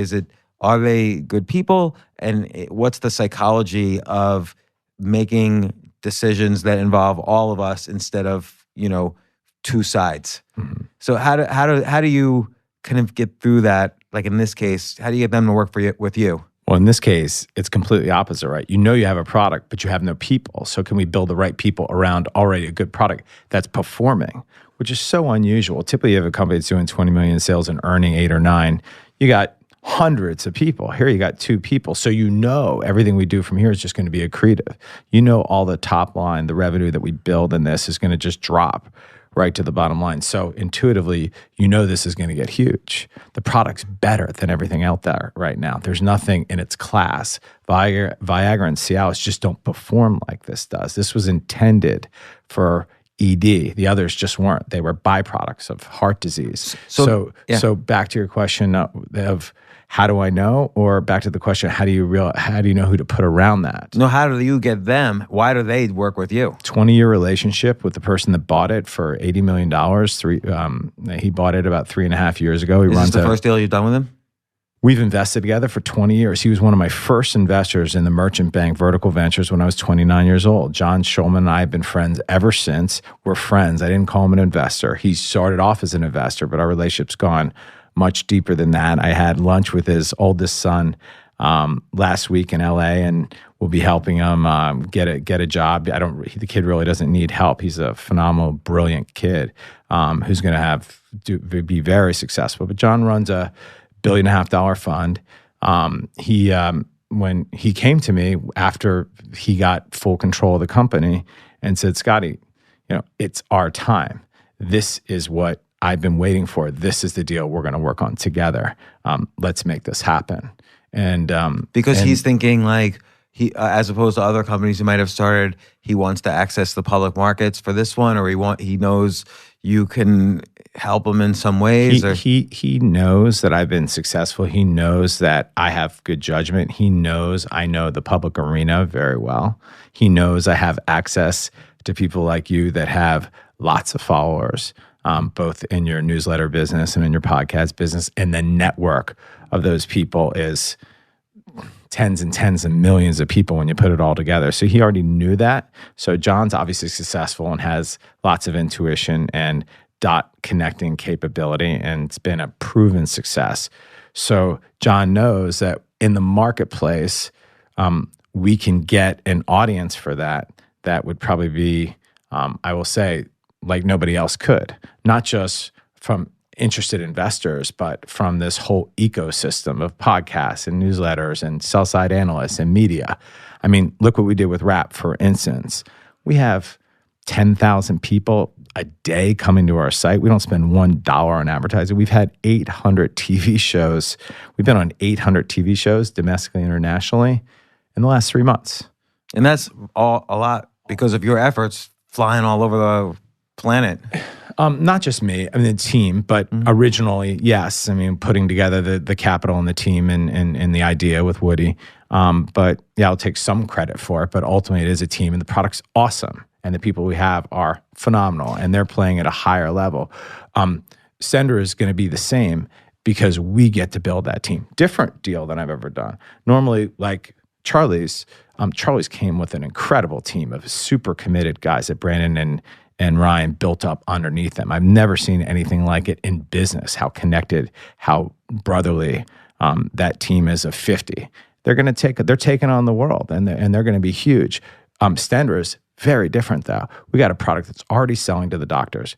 are they good people? And what's the psychology of making decisions that involve all of us instead of, 2 sides? Mm-hmm. So how do you kind of get through that? In this case, how do you get them to work with you? Well, in this case, it's completely opposite, right? You have a product, but you have no people. So can we build the right people around already a good product that's performing, which is so unusual. Typically, you have a company that's doing 20 million in sales and earning 8 or 9. You got hundreds of people. Here you got 2 people. So everything we do from here is just going to be accretive. All the top line, the revenue that we build in this is going to just drop right to the bottom line. So intuitively, this is going to get huge. The product's better than everything out there right now. There's nothing in its class. Viagra and Cialis just don't perform like this does. This was intended for ED. The others just weren't. They were byproducts of heart disease. So back to your question of how do I know, or back to the question, how do you know who to put around that? No, how do you get them? Why do they work with you? 20-year relationship with the person that bought it for $80 million. He bought it about 3.5 years ago. Is this the first deal you've done with him? We've invested together for 20 years. He was one of my first investors in the merchant bank Vertical Ventures when I was 29 years old. John Schulman and I have been friends ever since. We're friends. I didn't call him an investor. He started off as an investor, but our relationship's gone much deeper than that. I had lunch with his oldest son last week in LA, and we'll be helping him get a job. The kid really doesn't need help. He's a phenomenal, brilliant kid who's going to be very successful. But John runs a $1.5 billion fund. When he came to me after he got full control of the company and said, Scotty, it's our time. This is what I've been waiting for. This is the deal we're going to work on together. Let's make this happen. And he's thinking he, as opposed to other companies he might have started, he wants to access the public markets for this one, or he knows you can help him in some ways? He knows that I've been successful. He knows that I have good judgment. He knows I know the public arena very well. He knows I have access to people like you that have lots of followers, both in your newsletter business and in your podcast business. And the network of those people is tens and tens of millions of people when you put it all together. So he already knew that. So John's obviously successful and has lots of intuition and dot connecting capability, and it's been a proven success. So John knows that in the marketplace, we can get an audience for that would probably be, I will say, like nobody else could, not just from interested investors, but from this whole ecosystem of podcasts and newsletters and sell-side analysts and media. I mean, look what we did with Rap, for instance. We have 10,000 people a day coming to our site. We don't spend $1 on advertising. We've had 800 TV shows. We've been on 800 TV shows domestically and internationally in the last 3 months. And that's all a lot because of your efforts flying all over the planet. Not just me, I mean the team, but originally, yes. I mean, putting together the capital and the team and the idea with Woody. But yeah, I'll take some credit for it, but ultimately it is a team and the product's awesome. And the people we have are phenomenal and they're playing at a higher level. Sender is going to be the same because we get to build that team. Different deal than I've ever done. Normally, like Charlie's came with an incredible team of super committed guys that Brandon and Ryan built up underneath them. I've never seen anything like it in business, how connected, how brotherly that team is of 50. They're taking on the world and they're going to be huge. Stender is very different though. We got a product that's already selling to the doctors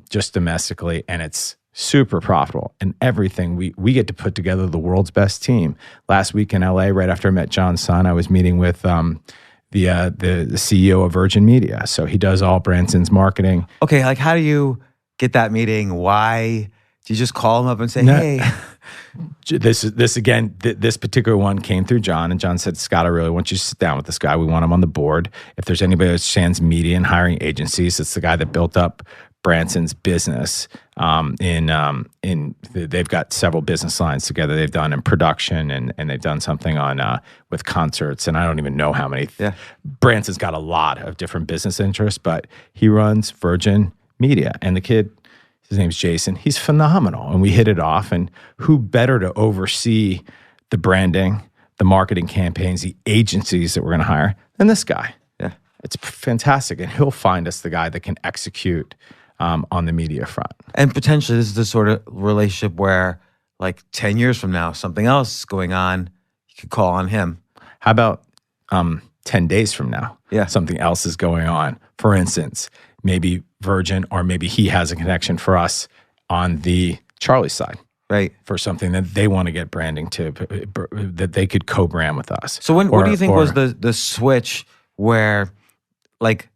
just domestically, and it's super profitable and everything. We get to put together the world's best team. Last week in LA, right after I met John's son, I was meeting with the CEO of Virgin Media. So he does all Branson's marketing. Okay, like how do you get that meeting? Why do you just call him up and say, hey? This particular one came through John, and John said, Scott, I really want you to sit down with this guy. We want him on the board. If there's anybody that stands media and hiring agencies, it's the guy that built up Branson's business. They've got several business lines together. They've done in production and they've done something on with concerts, and I don't even know how many. Yeah. Branson's got a lot of different business interests, but he runs Virgin Media, and the kid, his name's Jason. He's phenomenal, and we hit it off. And who better to oversee the branding, the marketing campaigns, the agencies that we're going to hire than this guy? Yeah, it's fantastic, and he'll find us the guy that can execute on the media front. And potentially, this is the sort of relationship where, like 10 years from now, something else is going on. You could call on him. How about 10 days from now? Yeah, something else is going on. For instance, maybe Virgin, or maybe he has a connection for us on the Charlie side, right? For something that they want to get branding to, that they could co-brand with us. So what do you think was the switch where, like,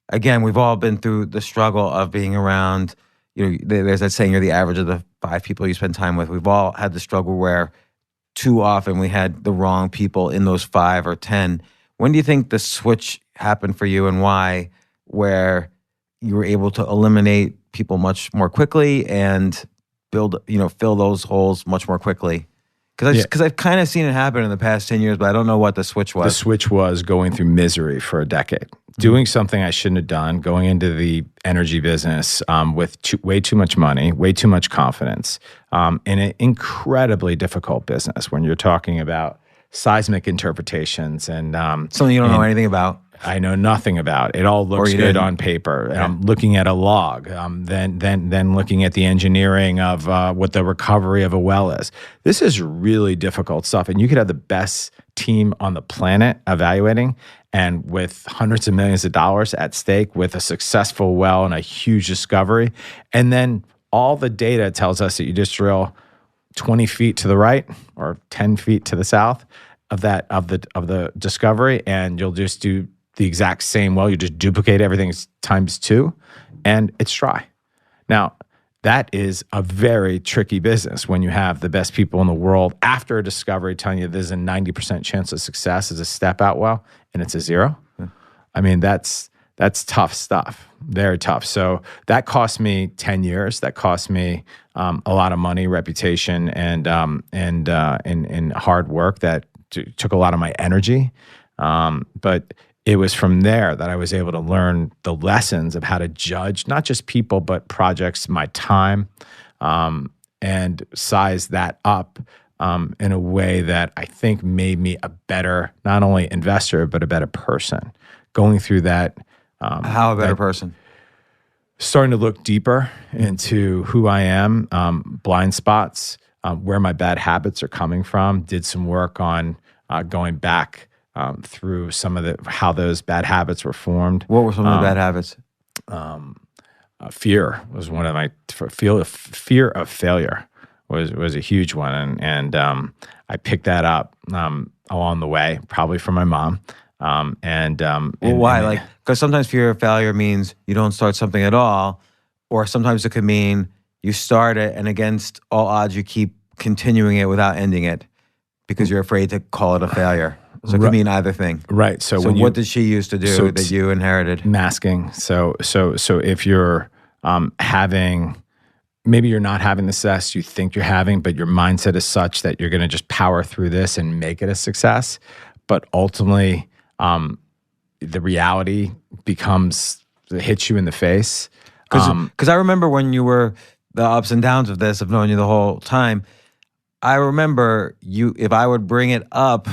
again, we've all been through the struggle of being around, there's that saying, you're the average of the 5 people you spend time with. We've all had the struggle where too often we had the wrong people in those 5 or 10. When do you think the switch happened for you, and why, where you were able to eliminate people much more quickly and fill those holes much more quickly? Because I've kind of seen it happen in the past 10 years, but I don't know what the switch was. The switch was going through misery for a decade, doing something I shouldn't have done, going into the energy business with way too much money, way too much confidence, in an incredibly difficult business when you're talking about seismic interpretations and something you don't know anything about. I know nothing about. It all looks good on paper. Yeah. Looking at a log, then looking at the engineering of what the recovery of a well is. This is really difficult stuff, and you could have the best team on the planet evaluating, and with hundreds of millions of dollars at stake, with a successful well and a huge discovery, and then all the data tells us that you just drill 20 feet to the right or 10 feet to the south of the discovery, and you'll just do the exact same well. You just duplicate everything times 2, and it's dry. Now, that is a very tricky business when you have the best people in the world after a discovery telling you there's a 90% chance of success as a step out well, and it's a 0. I mean, that's tough stuff, very tough. So that cost me 10 years. That cost me a lot of money, reputation, and hard work that took a lot of my energy. But it was from there that I was able to learn the lessons of how to judge not just people, but projects, my time, and size that up in a way that I think made me a better, not only investor, but a better person. Going through that. How a better person? Starting to look deeper into who I am, blind spots, where my bad habits are coming from. Did some work on going back through some of how those bad habits were formed. What were some of the bad habits? Fear was one of my fear of failure was a huge one, and I picked that up along the way, probably from my mom. Why? Because sometimes fear of failure means you don't start something at all, or sometimes it could mean you start it and against all odds you keep continuing it without ending it because you're afraid to call it a failure. So it could mean either thing. Right. So what did she used to do that you inherited? Masking. So if you're maybe you're not having the success you think you're having, but your mindset is such that you're going to just power through this and make it a success. But ultimately, the reality hits you in the face. Because I remember when you were the ups and downs of this, I've known you the whole time. I remember if I would bring it up,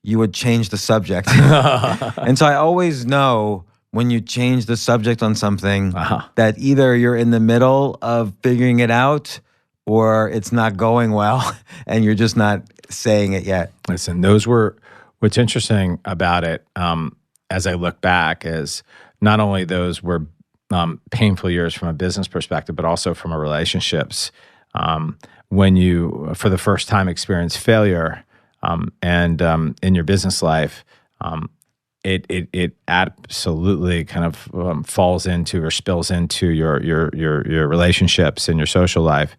you would change the subject. And so I always know when you change the subject on something that either you're in the middle of figuring it out or it's not going well and you're just not saying it yet. Listen, what's interesting about it, as I look back, is not only those were painful years from a business perspective, but also from a relationships. When you, for the first time, experience failure and in your business life, it absolutely kind of falls into or spills into your relationships and your social life,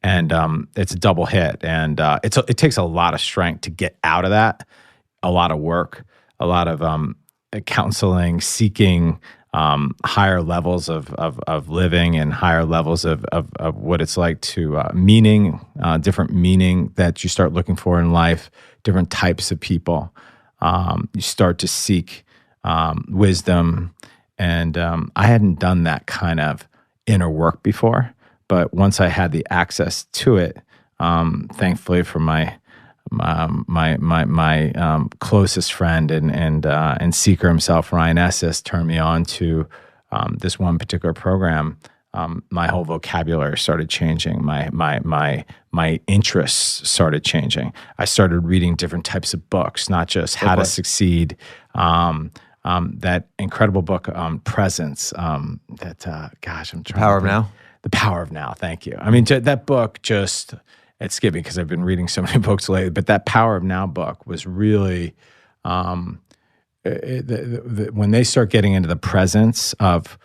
and it's a double hit, and it takes a lot of strength to get out of that. A lot of work, a lot of counseling, seeking higher levels of living and higher levels of what it's like to different meaning that you start looking for in life, different types of people. You start to seek wisdom. And I hadn't done that kind of inner work before. But once I had the access to it, thankfully for my closest friend and seeker himself, Ryan Esses, turned me on to this one particular program. My whole vocabulary started changing. My interests started changing. I started reading different types of books, not just how to succeed. That incredible book, Presence. I'm trying. Power of Now. The Power of Now. Thank you. I mean, that book just. It's skipping because I've been reading so many books lately, but that Power of Now book was really, when they start getting into the presence of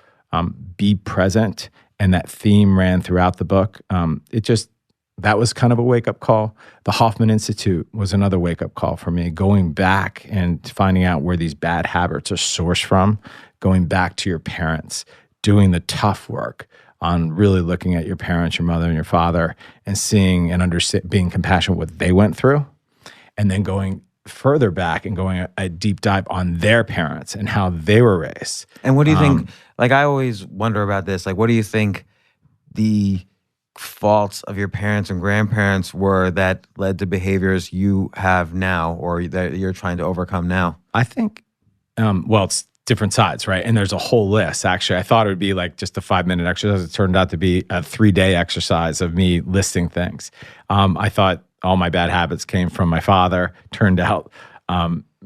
be present, and that theme ran throughout the book, that was kind of a wake-up call. The Hoffman Institute was another wake-up call for me, going back and finding out where these bad habits are sourced from, going back to your parents, doing the tough work on really looking at your parents, your mother and your father, and seeing and being compassionate what they went through, and then going further back and going a deep dive on their parents and how they were raised. And what do you think, I always wonder about this, what do you think the faults of your parents and grandparents were that led to behaviors you have now or that you're trying to overcome now? I think, it's different sides, right? And there's a whole list, actually. I thought it would be just a 5-minute exercise. It turned out to be a 3-day exercise of me listing things. I thought all my bad habits came from my father. Turned out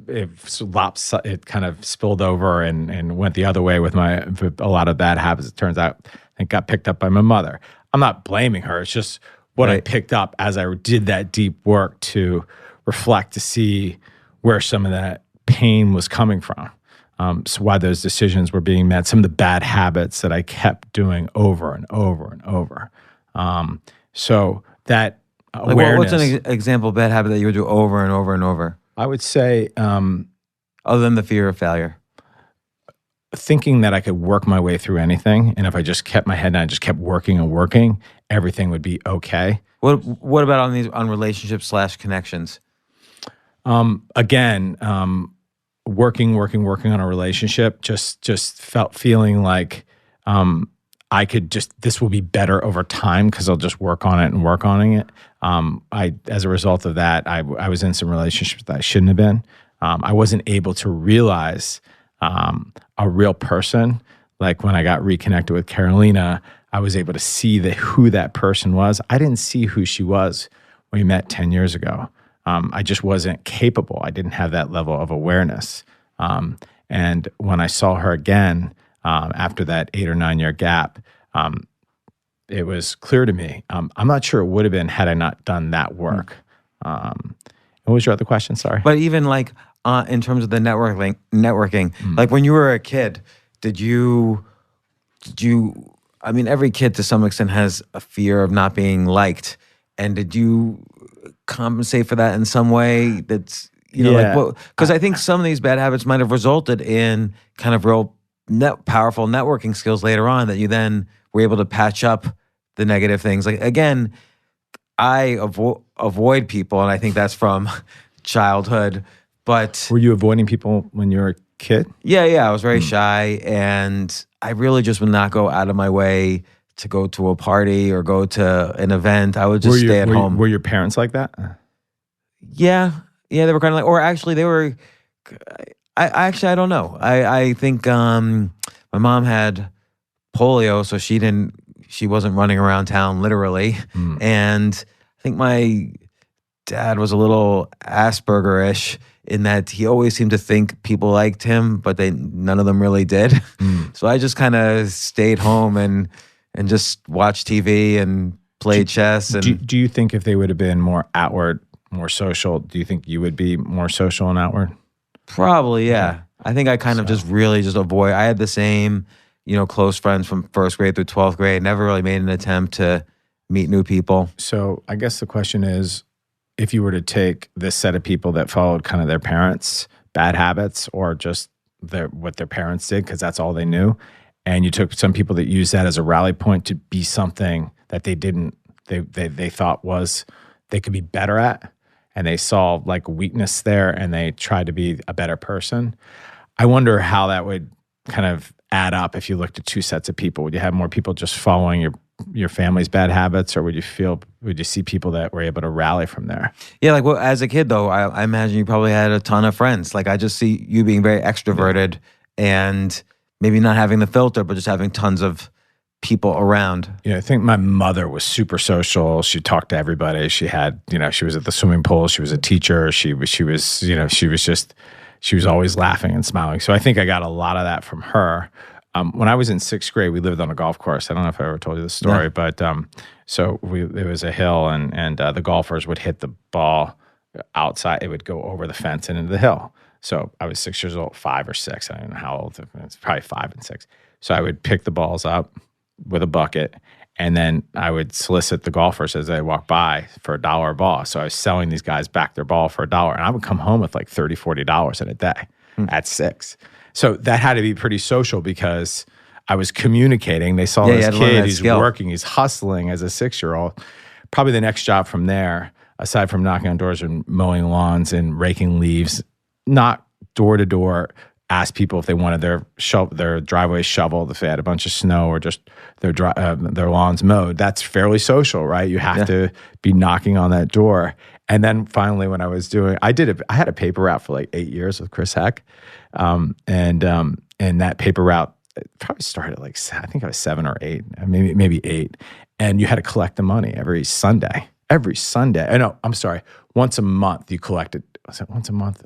it kind of spilled over and went the other way with a lot of bad habits. It turns out it got picked up by my mother. I'm not blaming her. It's just what I picked up as I did that deep work to reflect to see where some of that pain was coming from. So why those decisions were being made, some of the bad habits that I kept doing over and over and over. So that Like awareness, what's an example of bad habit that you would do over and over and over, I would say, other than the fear of failure? thinking that I could work my way through anything, and if I just kept my head and I just kept working and working, everything would be okay. What about on relationships / connections? Again, working on a relationship, just feeling like I could this will be better over time because I'll just work on it and work on it. As a result of that, I was in some relationships that I shouldn't have been. I wasn't able to realize a real person. Like when I got reconnected with Carolina, I was able to see who that person was. I didn't see who she was when we met 10 years ago. I just wasn't capable. I didn't have that level of awareness. And when I saw her again after that 8 or 9 year gap, it was clear to me. I'm not sure it would have been had I not done that work. What was your other question? Sorry. But even like in terms of the networking, like when you were a kid, did you? I mean, every kid to some extent has a fear of not being liked, and did you compensate for that in some way? That's because I think some of these bad habits might have resulted in kind of real powerful networking skills later on that you then were able to patch up the negative things. Like again, I avoid people, and I think that's from childhood. But were you avoiding people when you were a kid? Yeah, I was very shy, and I really just would not go out of my way to go to a party or go to an event. I would just stay at home. Were your parents like that? Yeah, they were kind of like, or actually they were. I don't know. I think my mom had polio, so she wasn't running around town literally, and I think my dad was a little Asperger-ish in that he always seemed to think people liked him, but none of them really did. So I just kind of stayed home and just watched TV and played chess. And do you think if they would have been more outward, more social, do you think you would be more social and outward? Probably, yeah. I think I kind of just really just avoid. I had the same, close friends from first grade through 12th grade. Never really made an attempt to meet new people. So I guess the question is, if you were to take this set of people that followed kind of their parents' bad habits or just what their parents did, because that's all they knew, and you took some people that used that as a rally point to be something that they thought was they could be better at, and they saw like weakness there and they tried to be a better person. I wonder how that would kind of add up if you looked at two sets of people. Would you have more people just following your family's bad habits, or would you see people that were able to rally from there? Yeah, like as a kid though, I imagine you probably had a ton of friends. Like I just see you being very extroverted and maybe not having the filter, but just having tons of people around. I think my mother was super social. She talked to everybody. She had, she was at the swimming pool. She was a teacher. She was always laughing and smiling. So I think I got a lot of that from her. When I was in 6th grade, we lived on a golf course. I don't know if I ever told you this story, but so there was a hill, and the golfers would hit the ball outside. It would go over the fence and into the hill. So I was 6 years old, 5 or 6. I don't know how old. It's probably 5 and 6. So I would pick the balls up with a bucket, and then I would solicit the golfers as they walk by for $1 a ball. So I was selling these guys back their ball for $1, and I would come home with like $30, $40 in a day at 6. So that had to be pretty social because I was communicating. They saw this kid, he's working, he's hustling as a 6-year-old. Probably the next job from there, aside from knocking on doors and mowing lawns and raking leaves, not door to door, ask people if they wanted their driveway shoveled, if they had a bunch of snow, or just their lawns mowed. That's fairly social, right? You have to be knocking on that door. And then finally, when I was doing, I had a paper route for like 8 years with Chris Heck. And that paper route probably started like, I think I was 7 or 8, maybe 8. And you had to collect the money every Sunday. No, I'm sorry. Once a month you collected. Was it once a month?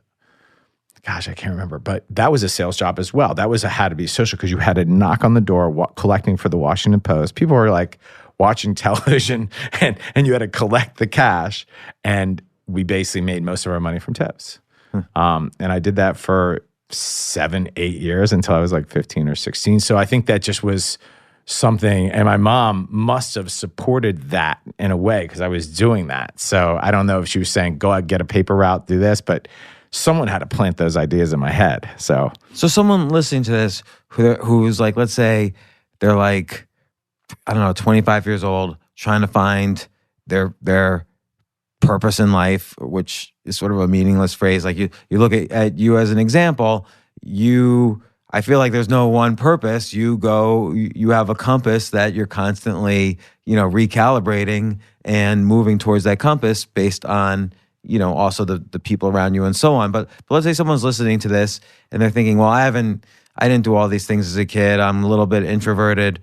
Gosh, I can't remember. But that was a sales job as well. That had to be social because you had to knock on the door, collecting for the Washington Post. People were like watching television and you had to collect the cash. And we basically made most of our money from tips. And I did that for 7, 8 years until I was like 15 or 16. So I think that just was something, and my mom must have supported that in a way because I was doing that. So I don't know if she was saying, go out, get a paper route, do this, but someone had to plant those ideas in my head. So someone listening to this who's like, let's say they're like, I don't know, 25 years old, trying to find their purpose in life, which is sort of a meaningless phrase. Like you look at you as an example, I feel like there's no one purpose. You have a compass that you're constantly, recalibrating and moving towards that compass based on, also the people around you and so on. But let's say someone's listening to this and they're thinking, well, I didn't do all these things as a kid. I'm a little bit introverted.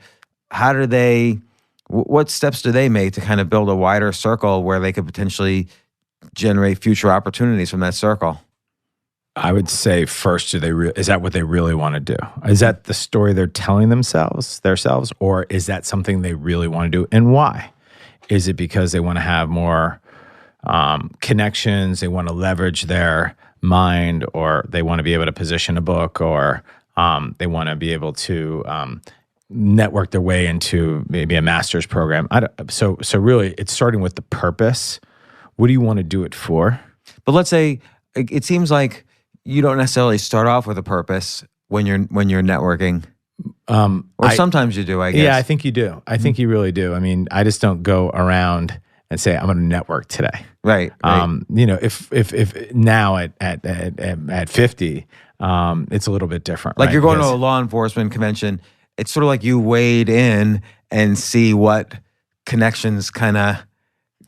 What steps do they make to kind of build a wider circle where they could potentially generate future opportunities from that circle? I would say first, is that what they really want to do? Is that the story they're telling themselves, or is that something they really want to do, and why? Is it because they want to have more connections, they want to leverage their mind, or they want to be able to position a book, or they want to be able to network their way into maybe a master's program? So really, it's starting with the purpose. What do you want to do it for? But let's say it seems like you don't necessarily start off with a purpose when you're networking. Or sometimes you do, I guess. Yeah, I think you do. I think you really do. I mean, I just don't go around and say, I'm going to network today. Right. If now at 50, it's a little bit different. Like right? you're going to a law enforcement convention. It's sort of like you wade in and see what connections kind of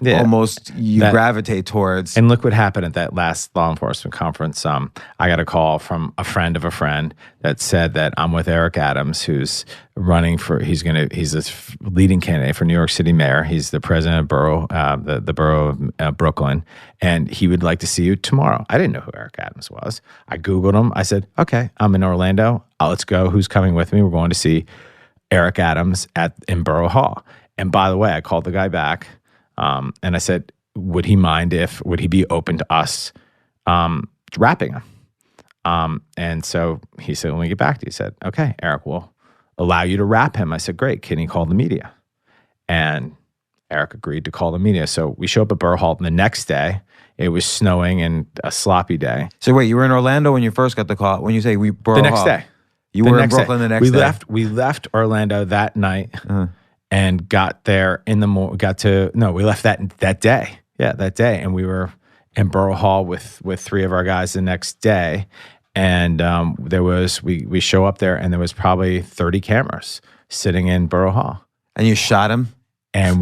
almost gravitate towards. And look what happened at that last law enforcement conference. I got a call from a friend of a friend that said that I'm with Eric Adams, who's running for, he's a leading candidate for New York City mayor. He's the president of borough, the borough of Brooklyn, and he would like to see you tomorrow. I didn't know who Eric Adams was. I Googled him. I said, okay, I'm in Orlando. Let's go. Who's coming with me? We're going to see Eric Adams in Borough Hall. And by the way, I called the guy back. And I said, would he be open to us wrapping him? And so he said, when we get back to you, he said, okay, Eric will allow you to wrap him. I said, great. Can he call the media? And Eric agreed to call the media. So we show up at Borough Hall the next day. It was snowing and a sloppy day. So wait, you were in Orlando when you first got the call? When you say Borough Hall? The next Hall, day. You were in Brooklyn the next day? We left Orlando that night. And got there in the we left that day. Yeah, that day. And we were in Borough Hall with three of our guys the next day. And we show up there and there was probably 30 cameras sitting in Borough Hall. And you shot him? And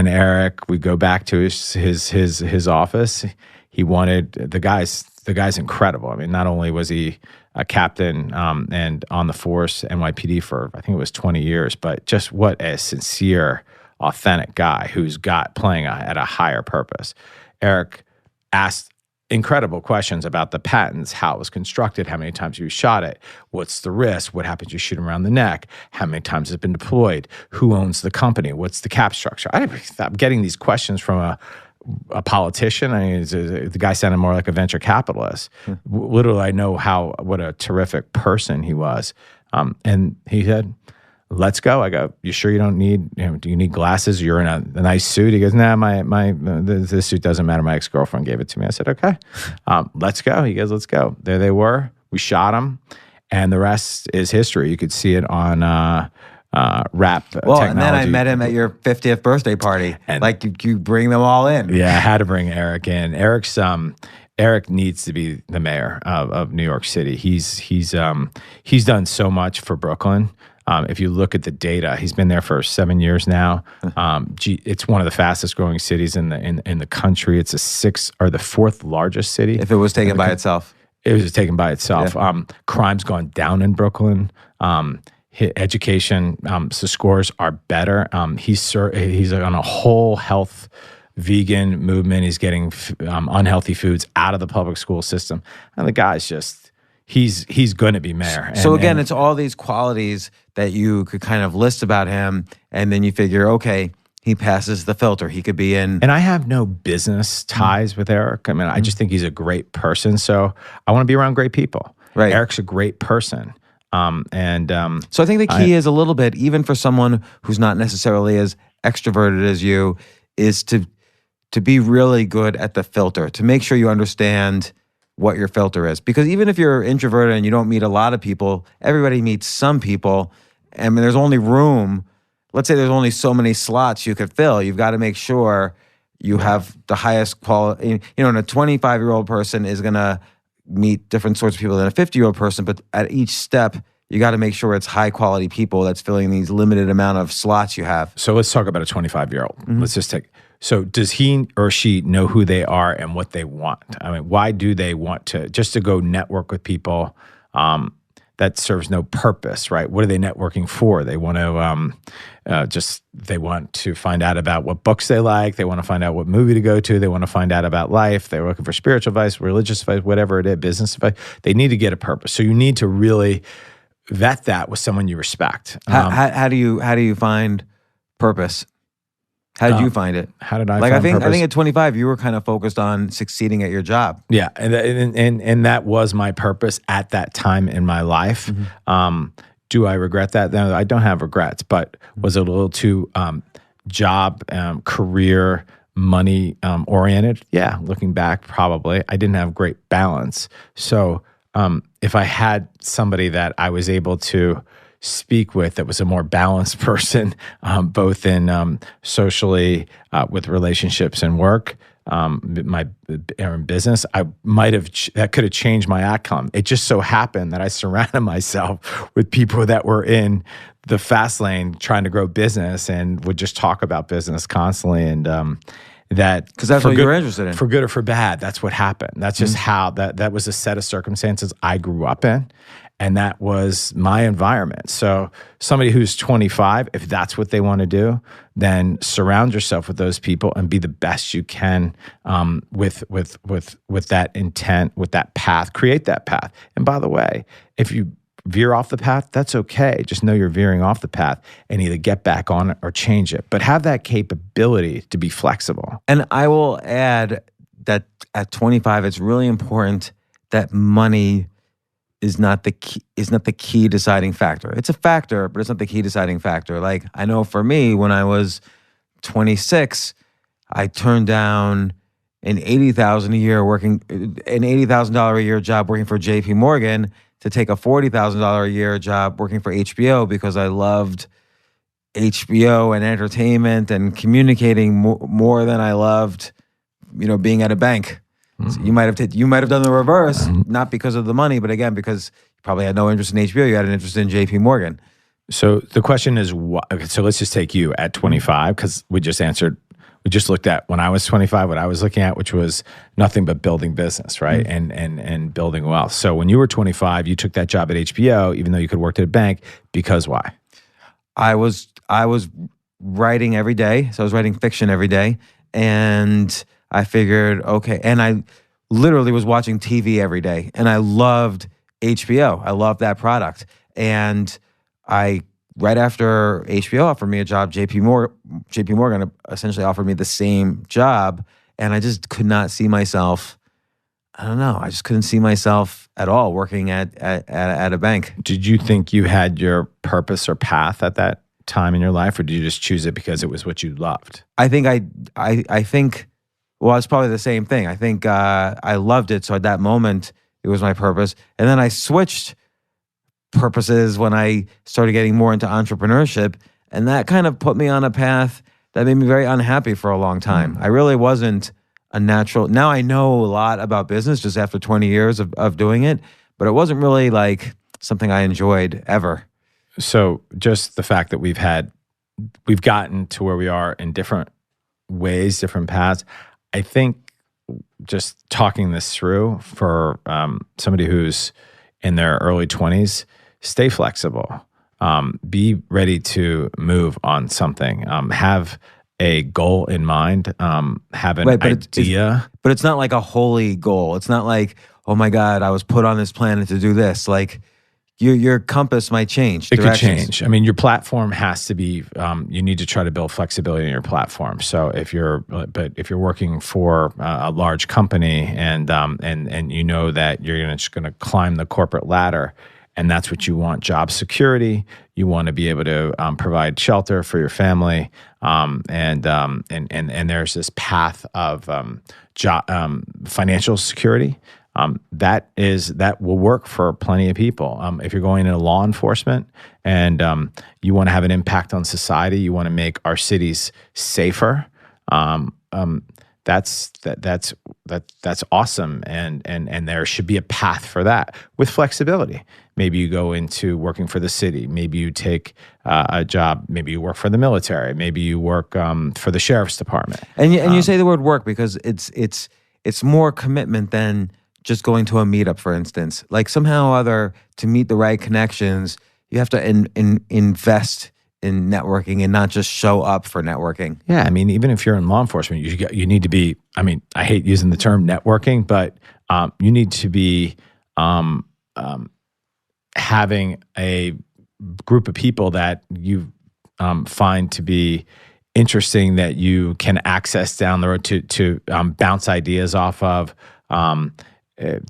Eric, we go back to his office. He wanted the guy's incredible. I mean, not only was he a captain and on the force, NYPD for, I think it was 20 years, but just what a sincere, authentic guy who's playing at a higher purpose. Eric asked incredible questions about the patents, how it was constructed, how many times you shot it, what's the risk, what happens if you shoot him around the neck, how many times it's been deployed, who owns the company, what's the cap structure. I'm getting these questions from a politician. I mean, the guy sounded more like a venture capitalist. Literally, I know what a terrific person he was. And he said, let's go. I go, you sure you don't need, do you need glasses? You're in a nice suit. He goes, nah, this suit doesn't matter. My ex-girlfriend gave it to me. I said, okay, let's go. He goes, let's go. There they were. We shot him. And the rest is history. You could see it on rap technology. And then I met him at your 50th birthday party. And you bring them all in. Yeah, I had to bring Eric in. Eric needs to be the mayor of New York City. He's done so much for Brooklyn. If you look at the data, he's been there for 7 years now. It's one of the fastest growing cities in the country. It's the fourth largest city. If it was taken by itself. It was taken by itself. Yeah. Crime's gone down in Brooklyn. Education, so scores are better. He's on a whole health vegan movement. He's getting unhealthy foods out of the public school system. And the guy's just, he's going to be mayor. So again, it's all these qualities that you could kind of list about him, and then you figure, okay, he passes the filter. He could be in. And I have no business ties with Eric. I mean, I just think he's a great person. So I want to be around great people. Right. Eric's a great person. So I think the key is a little bit, even for someone who's not necessarily as extroverted as you, is to be really good at the filter, to make sure you understand what your filter is. Because even if you're introverted and you don't meet a lot of people, everybody meets some people. I mean, there's only room. Let's say there's only so many slots you could fill. You've got to make sure you have the highest quality. You know, and a 25-year-old person is going to meet different sorts of people than a 50-year-old person, but at each step, you got to make sure it's high quality people that's filling these limited amount of slots you have. So let's talk about a 25-year-old. Let's just take. So does he or she know who they are and what they want? I mean, why do they want to go network with people that serves no purpose, right? What are they networking for? They want to they want to find out about what books they like. They want to find out what movie to go to. They want to find out about life. They're looking for spiritual advice, religious advice, whatever it is, business advice. They need to get a purpose. So you need to really vet that with someone you respect. How do you find purpose? How did you find it? How did I like? find purpose? I think at 25 you were kind of focused on succeeding at your job. Yeah, and that was my purpose at that time in my life. Do I regret that? No, I don't have regrets. But was it a little too job, career, money oriented? Yeah, looking back, probably. I didn't have great balance. So if I had somebody that I was able to speak with that was a more balanced person, both in socially, with relationships and work, my business, I might have that could have changed my outcome. It just so happened that I surrounded myself with people that were in the fast lane trying to grow business and would just talk about business constantly, and that because that's what you were interested in, for good or for bad. That's what happened. That's just how that was a set of circumstances I grew up in. And that was my environment. So somebody who's 25, if that's what they want to do, then surround yourself with those people and be the best you can with that intent, with that path. Create that path. And by the way, if you veer off the path, that's okay. Just know you're veering off the path and either get back on it or change it. But have that capability to be flexible. And I will add that at 25, it's really important that money is not the key deciding factor. It's a factor, but it's not the key deciding factor. Like, I know for me, when I was 26, I turned down an $80,000 a year job working for JP Morgan to take a $40,000 a year job working for HBO because I loved HBO and entertainment and communicating more than I loved, being at a bank. So you might have done the reverse, not because of the money, but again, because you probably had no interest in HBO. You had an interest in JP Morgan. So the question is, okay, so let's just take you at 25, because we just looked at when I was 25, what I was looking at, which was nothing but building business, right? And building wealth. So when you were 25, you took that job at HBO, even though you could work at a bank, because why? I was writing every day. So I was writing fiction every day. And I figured, okay, and I literally was watching TV every day, and I loved HBO. I loved that product. And right after HBO offered me a job, JP Morgan essentially offered me the same job, and I just could not see myself, I don't know, I just couldn't see myself at all working at a bank. Did you think you had your purpose or path at that time in your life, or did you just choose it because it was what you loved? I think well, it's probably the same thing. I think I loved it, so at that moment, it was my purpose. And then I switched purposes when I started getting more into entrepreneurship, and that kind of put me on a path that made me very unhappy for a long time. I really wasn't a natural. Now I know a lot about business just after 20 years of doing it, but it wasn't really like something I enjoyed ever. So just the fact that we've gotten to where we are in different ways, different paths, I think just talking this through for somebody who's in their early 20s, stay flexible. Be ready to move on something. Have a goal in mind. Have an idea. But it's not like a holy goal. It's not like, oh my God, I was put on this planet to do this. Like, your compass might change. It could change. I mean, your platform has to be. You need to try to build flexibility in your platform. So if you're working for a large company and you know that you're just going to climb the corporate ladder, And that's what you want: job security. You want to be able to provide shelter for your family, and there's this path of financial security. That will work for plenty of people. If you're going into law enforcement and you want to have an impact on society, you want to make our cities safer. That's awesome, and there should be a path for that with flexibility. Maybe you go into working for the city. Maybe you take a job. Maybe you work for the military. Maybe you work for the sheriff's department. And you say the word work because it's more commitment than just going to a meetup, for instance. Like somehow or other, to meet the right connections, you have to invest in networking and not just show up for networking. Yeah, I mean, even if you're in law enforcement, you need to be. I mean, I hate using the term networking, but you need to be having a group of people that you find to be interesting, that you can access down the road to bounce ideas off of,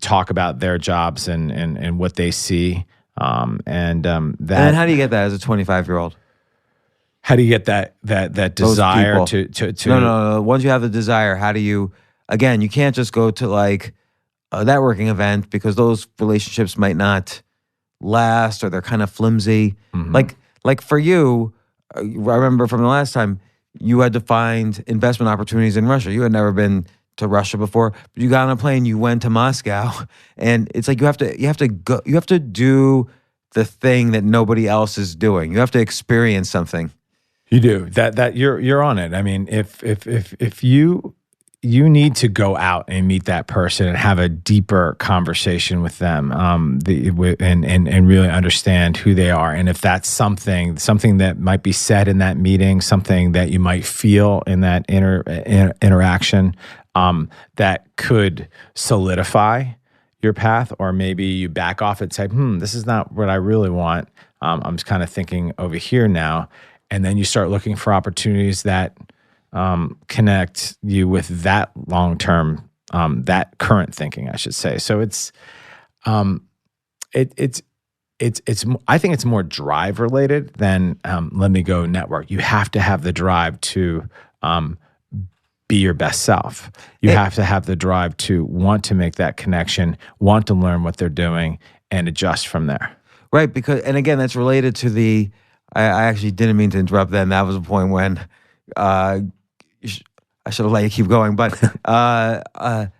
talk about their jobs and what they see, And then how do you get that as a 25-year-old? How do you get that desire to No. Once you have the desire, how do you? Again, you can't just go to like a networking event because those relationships might not last or they're kind of flimsy. Mm-hmm. Like for you, I remember from the last time you had to find investment opportunities in Russia. You had never been to Russia before, but you got on a plane, you went to Moscow, and it's like you have to do the thing that nobody else is doing. You have to experience something. You do that. You're on it. I mean, if you need to go out and meet that person and have a deeper conversation with them, and really understand who they are, and if that's something that might be said in that meeting, something that you might feel in that interaction, that could solidify your path, or maybe you back off and say, this is not what I really want. I'm just kind of thinking over here now. And then you start looking for opportunities that connect you with that long-term, that current thinking, I should say. So it's I think it's more drive related than let me go network. You have to have the drive to be your best self. You have to have the drive to want to make that connection, want to learn what they're doing, and adjust from there. Right, because, and again, that's related to the, I actually didn't mean to interrupt then. That was a point when I should have let you keep going. But the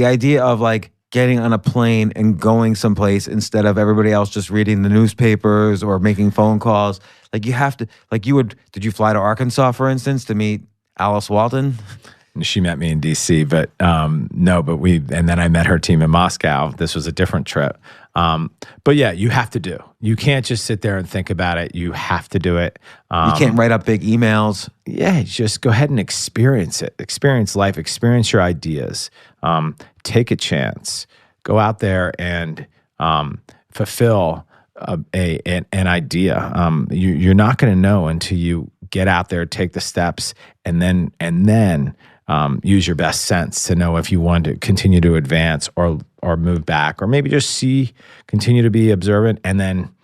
idea of like getting on a plane and going someplace instead of everybody else just reading the newspapers or making phone calls. Like you have to, like you would, did you fly to Arkansas, for instance, to meet Alice Walton? She met me in DC, but no, but and then I met her team in Moscow. This was a different trip. But yeah, you have to do. You can't just sit there and think about it. You have to do it. You can't write up big emails. Yeah, just go ahead and experience it. Experience life. Experience your ideas. Take a chance. Go out there and fulfill an idea. You're not going to know until you get out there, take the steps, and then use your best sense to know if you want to continue to advance or move back, or maybe just continue to be observant, and then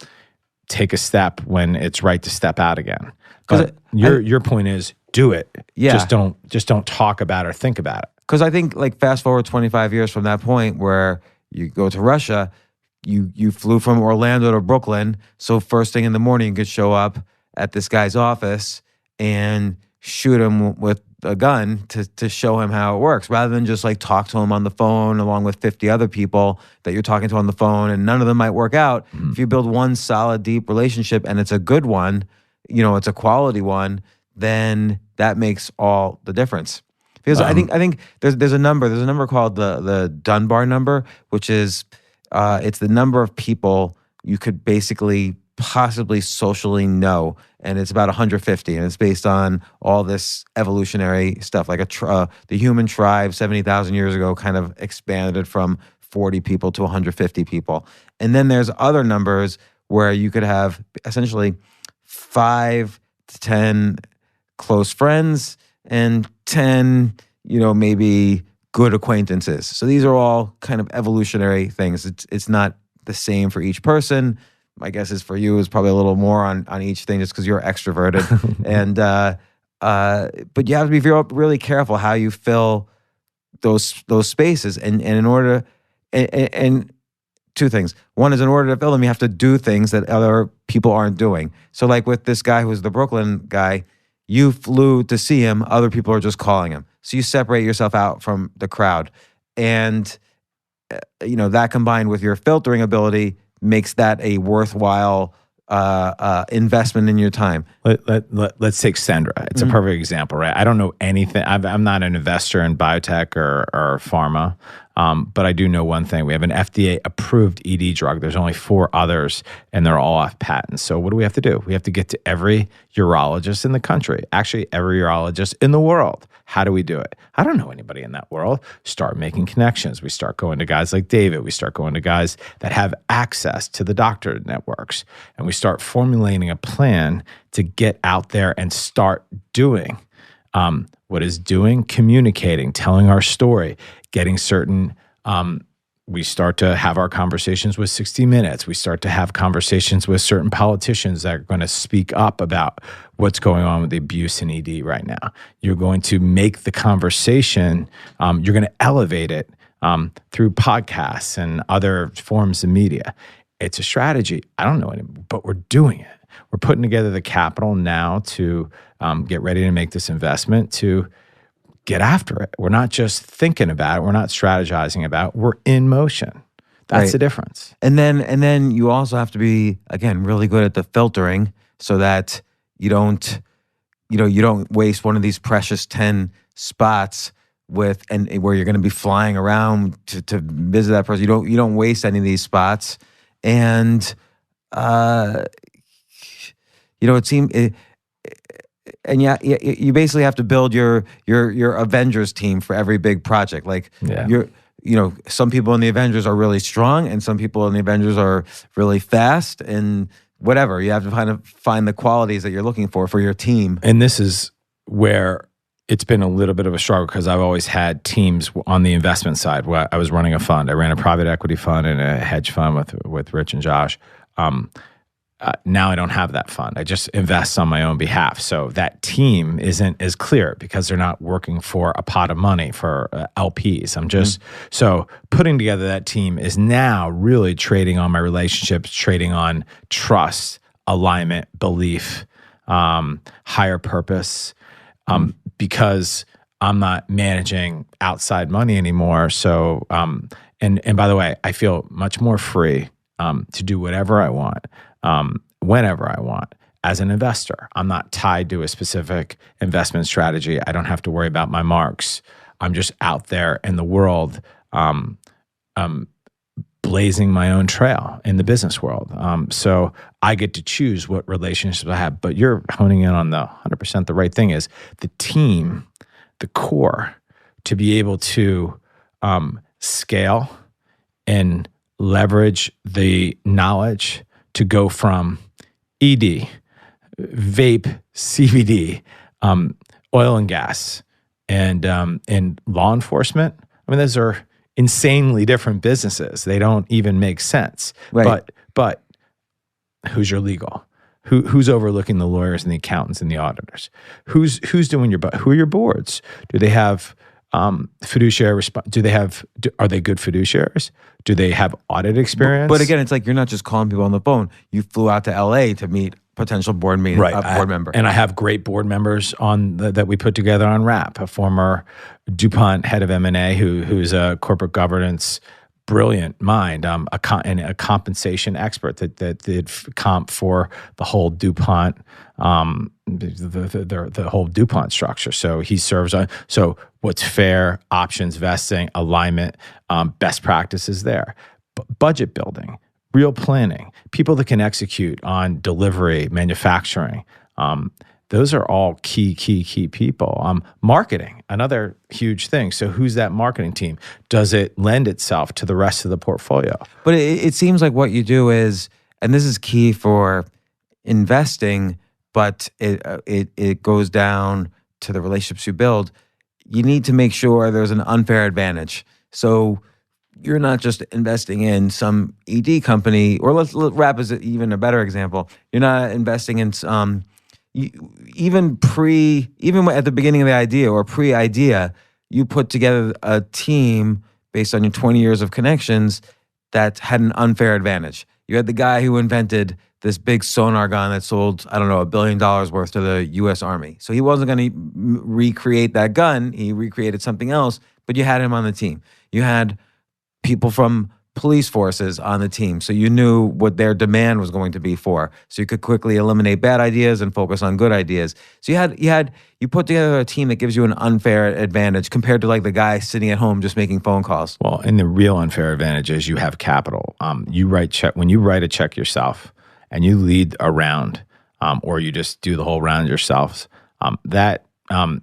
take a step when it's right to step out again. But your point is, do it. Yeah. Just don't talk about it or think about it. Because I think like fast forward 25 years from that point where you go to Russia, you flew from Orlando to Brooklyn, so first thing in the morning you could show up at this guy's office and shoot him with a gun to show him how it works, rather than just like talk to him on the phone along with 50 other people that you're talking to on the phone, and none of them might work out. Mm-hmm. If you build one solid, deep relationship and it's a good one, it's a quality one, then that makes all the difference. Because I think there's a number called the Dunbar number, which is it's the number of people you could basically possibly socially know, and it's about 150, and it's based on all this evolutionary stuff, like the human tribe 70,000 years ago kind of expanded from 40 people to 150 people. And then there's other numbers where you could have essentially 5 to 10 close friends and 10 maybe good acquaintances. So these are all kind of evolutionary things. It's not the same for each person. My guess is for you is probably a little more on each thing just because you're extroverted. And but you have to be really careful how you fill those spaces. And in order and two things. One is in order to fill them, you have to do things that other people aren't doing. So like with this guy who's the Brooklyn guy, you flew to see him, other people are just calling him. So you separate yourself out from the crowd. And that combined with your filtering ability makes that a worthwhile investment in your time. Let's take Sendra. It's a perfect example, right? I don't know anything. I'm not an investor in biotech or pharma, but I do know one thing. We have an FDA-approved ED drug. There's only 4 others, and they're all off patent. So what do we have to do? We have to get to every urologist in the country, actually every urologist in the world. How do we do it? I don't know anybody in that world. Start making connections. We start going to guys like David. We start going to guys that have access to the doctor networks. And we start formulating a plan to get out there and start doing. What is doing? Communicating, telling our story, getting certain we start to have our conversations with 60 Minutes. We start to have conversations with certain politicians that are going to speak up about what's going on with the abuse in ED right now. You're going to make the conversation, you're going to elevate it through podcasts and other forms of media. It's a strategy. I don't know any, but we're doing it. We're putting together the capital now to get ready to make this investment, to get after it. We're not just thinking about it. We're not strategizing about it. We're in motion. That's the difference. And then you also have to be, again, really good at the filtering so that you don't waste one of these precious 10 spots where you're going to be flying around to visit that person. You don't waste any of these spots. And it seemed and you basically have to build your Avengers team for every big project. Like some people in the Avengers are really strong, and some people in the Avengers are really fast, and whatever. You have to kind of find the qualities that you're looking for your team. And this is where it's been a little bit of a struggle because I've always had teams on the investment side. Where I was running a fund. I ran a private equity fund and a hedge fund with Rich and Josh. Now I don't have that fund. I just invest on my own behalf. So that team isn't as clear because they're not working for a pot of money for LPs. I'm just, so putting together that team is now really trading on my relationships, trading on trust, alignment, belief, higher purpose, because I'm not managing outside money anymore. So, and by the way, I feel much more free to do whatever I want. Whenever I want as an investor. I'm not tied to a specific investment strategy. I don't have to worry about my marks. I'm just out there in the world blazing my own trail in the business world. So I get to choose what relationships I have. But you're honing in on the 100%. The right thing is the team, the core, to be able to scale and leverage the knowledge to go from ED, vape, CBD, oil and gas, and law enforcement. I mean, those are insanely different businesses. They don't even make sense. Right. But who's your legal? Who's overlooking the lawyers and the accountants and the auditors? Who's doing who are your boards? Do they have fiduciary are they good fiduciaries? Do they have audit experience? But again, it's like you're not just calling people on the phone. You flew out to LA to meet potential board member. And I have great board members that we put together on RAP, a former DuPont head of M&A who's a corporate governance brilliant mind, and a compensation expert that did comp for the whole DuPont, the whole DuPont structure. So he serves on. So what's fair, options vesting, alignment, best practices there, budget building, real planning, people that can execute on delivery, manufacturing. Those are all key people. Marketing, another huge thing. So who's that marketing team? Does it lend itself to the rest of the portfolio? But it seems like what you do is, and this is key for investing, but it goes down to the relationships you build. you need to make sure there's an unfair advantage. So you're not just investing in some ED company, or let's wrap as even a better example. You're not investing in even at the beginning of the idea or pre-idea, you put together a team based on your 20 years of connections that had an unfair advantage. You had the guy who invented this big sonar gun that sold, I don't know, $1 billion worth to the U.S. Army. So he wasn't going to recreate that gun. He recreated something else, but you had him on the team. You had people from police forces on the team, so you knew what their demand was going to be for. So you could quickly eliminate bad ideas and focus on good ideas. So you put together a team that gives you an unfair advantage compared to like the guy sitting at home just making phone calls. Well, and the real unfair advantage is you have capital. When you write a check yourself and you lead a round, or you just do the whole round yourselves, that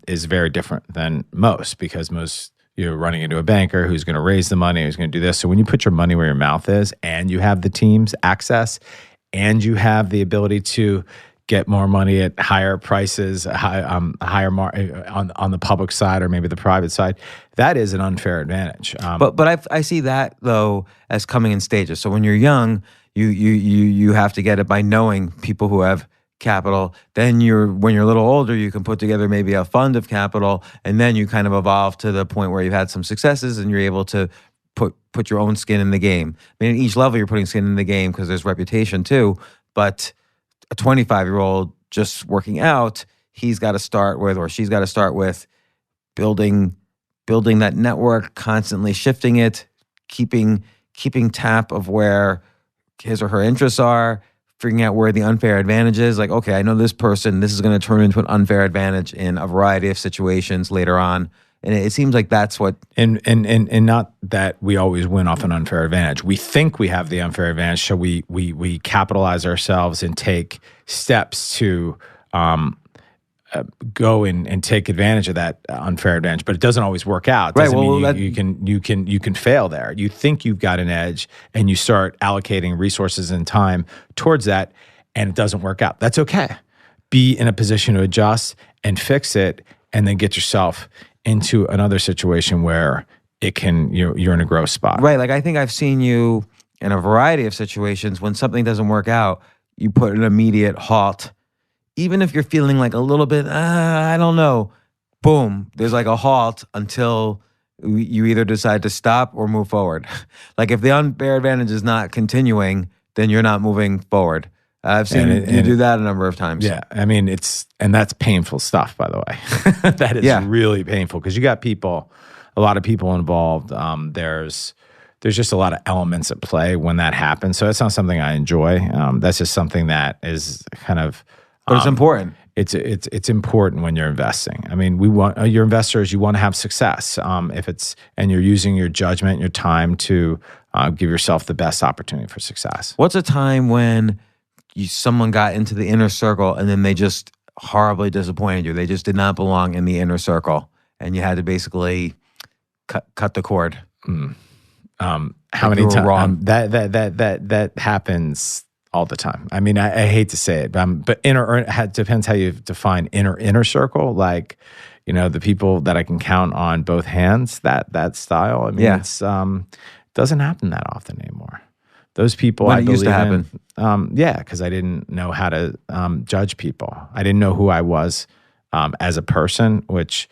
is very different than most, because most, you're running into a banker who's going to raise the money, who's going to do this. So when you put your money where your mouth is, and you have the team's access, and you have the ability to get more money at higher prices, on the public side or maybe the private side, that is an unfair advantage. But I see that though as coming in stages. So when you're young, you have to get it by knowing people who have capital. Then when you're a little older, you can put together maybe a fund of capital, and then you kind of evolve to the point where you've had some successes and you're able to put your own skin in the game. I mean, at each level you're putting skin in the game because there's reputation too, but a 25-year-old just working out, he's got to start with, or she's got to start with, building that network, constantly shifting it, keeping tap of where his or her interests are, figuring out where the unfair advantage is. Like, okay, I know this person, this is going to turn into an unfair advantage in a variety of situations later on. And it seems like that's what... And not that we always win off an unfair advantage. We think we have the unfair advantage, so we capitalize ourselves and take steps to go and take advantage of that unfair advantage, but it doesn't always work out. Doesn't mean you can fail there. You think you've got an edge, and you start allocating resources and time towards that, and it doesn't work out. That's okay. Be in a position to adjust and fix it, and then get yourself into another situation where you're in a growth spot. Right. Like, I think I've seen you in a variety of situations when something doesn't work out, you put an immediate halt. Even if you're feeling like a little bit, I don't know, boom, there's like a halt until you either decide to stop or move forward. Like, if the unfair advantage is not continuing, then you're not moving forward. I've seen you do that a number of times. Yeah, I mean, that's painful stuff, by the way. That is really painful, because you got a lot of people involved. There's just a lot of elements at play when that happens. So it's not something I enjoy. That's just something that is kind of... But it's important. It's important when you're investing. I mean, we want your investors. You want to have success. And you're using your judgment, your time to give yourself the best opportunity for success. What's a time when someone got into the inner circle and then they just horribly disappointed you? They just did not belong in the inner circle, and you had to basically cut the cord. How many times that happens? All the time. I mean, I hate to say it, but depends how you define inner circle. Like, the people that I can count on both hands. That style. I mean, it's doesn't happen that often anymore. Those people, when it used to happen. Because I didn't know how to judge people. I didn't know who I was as a person, which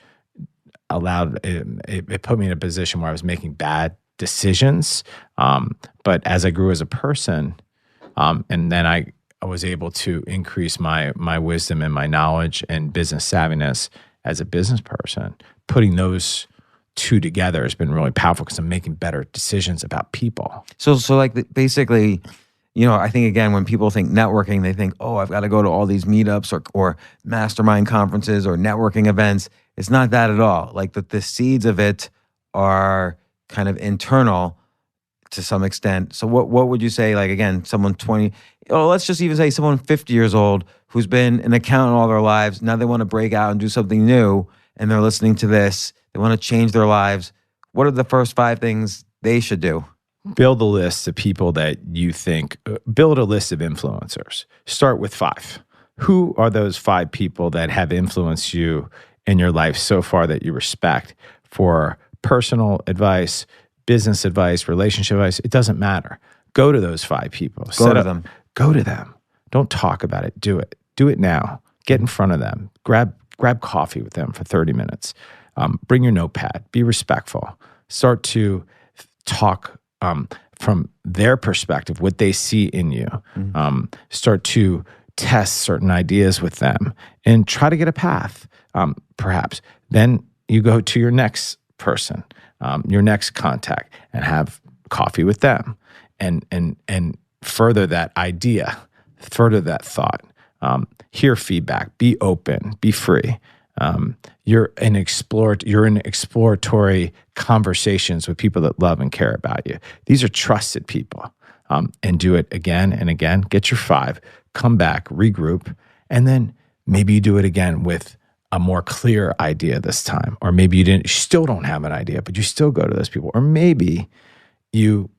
allowed it put me in a position where I was making bad decisions. But as I grew as a person. And then I was able to increase my wisdom and my knowledge and business savviness as a business person. Putting those two together has been really powerful, because I'm making better decisions about people. So like basically, I think, again, when people think networking, they think, oh, I've got to go to all these meetups or mastermind conferences or networking events. It's not that at all. Like, the seeds of it are kind of internal to some extent. So what would you say, like, again, someone 20, let's just even say someone 50 years old who's been an accountant all their lives, now they want to break out and do something new, and they're listening to this, they want to change their lives. What are the first 5 things they should do? Build a list of people that you think, build a list of influencers. Start with 5. Who are those 5 people that have influenced you in your life so far that you respect for personal advice, business advice, relationship advice, it doesn't matter. Go to those 5 people. Go to them. Go to them. Don't talk about it. Do it. Do it now. Get in front of them. Grab coffee with them for 30 minutes. Bring your notepad. Be respectful. Start to talk from their perspective, what they see in you. Start to test certain ideas with them and try to get a path, perhaps. Then you go to your next person, your next contact, and have coffee with them and further that idea, further that thought. Hear feedback, be open, be free. You're in exploratory conversations with people that love and care about you. These are trusted people. And do it again and again. Get your 5, come back, regroup, and then maybe you do it again with a more clear idea this time. Or maybe you still don't have an idea, but you still go to those people. Or maybe you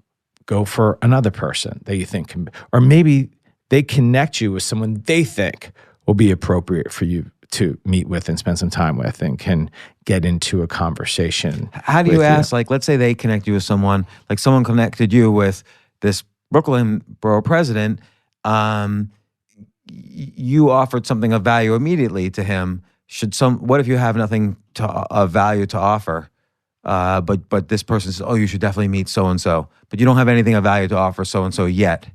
go for another person that you think can, or maybe they connect you with someone they think will be appropriate for you to meet with and spend some time with and can get into a conversation. How do you ask, like, let's say they connect you with someone, like someone connected you with this Brooklyn borough president, you offered something of value immediately to him. What if you have nothing of value to offer? But this person says, oh, you should definitely meet so-and-so, but you don't have anything of value to offer so-and-so yet.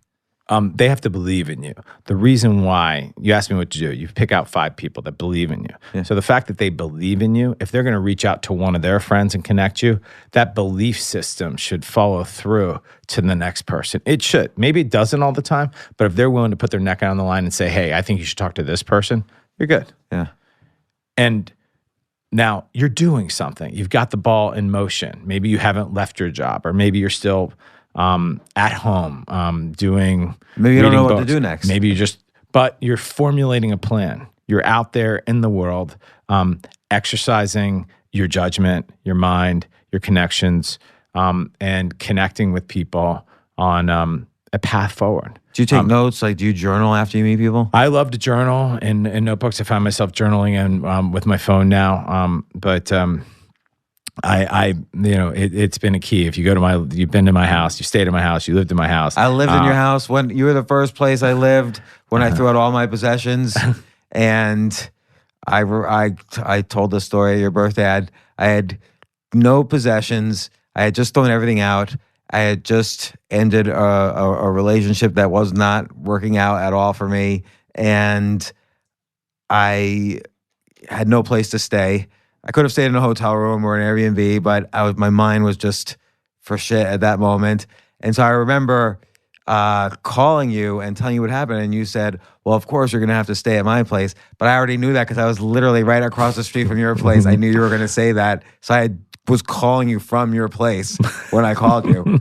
They have to believe in you. The reason why, you ask me what to do, you pick out 5 people that believe in you. Yeah. So the fact that they believe in you, if they're going to reach out to one of their friends and connect you, that belief system should follow through to the next person. It should. Maybe it doesn't all the time, but if they're willing to put their neck out on the line and say, hey, I think you should talk to this person, you're good. Yeah. And now you're doing something. You've got the ball in motion. Maybe you haven't left your job, or maybe you're still at home doing. Maybe you don't know what to do next. Maybe but you're formulating a plan. You're out there in the world, exercising your judgment, your mind, your connections, and connecting with people on a path forward. Do you take notes? Like, do you journal after you meet people? I love to journal in notebooks. I find myself journaling and with my phone now. But it's been a key. If you you've been to my house, you stayed in my house, you lived in my house. I lived in your house when you were the first place I lived when I threw out all my possessions. And I told the story at your birthday. I had no possessions. I had just thrown everything out. I had just ended a relationship that was not working out at all for me. And I had no place to stay. I could have stayed in a hotel room or an Airbnb, but my mind was just for shit at that moment. And so I remember calling you and telling you what happened. And you said, well, of course you're going to have to stay at my place. But I already knew that because I was literally right across the street from your place. I knew you were going to say that. So I was calling you from your place when I called you.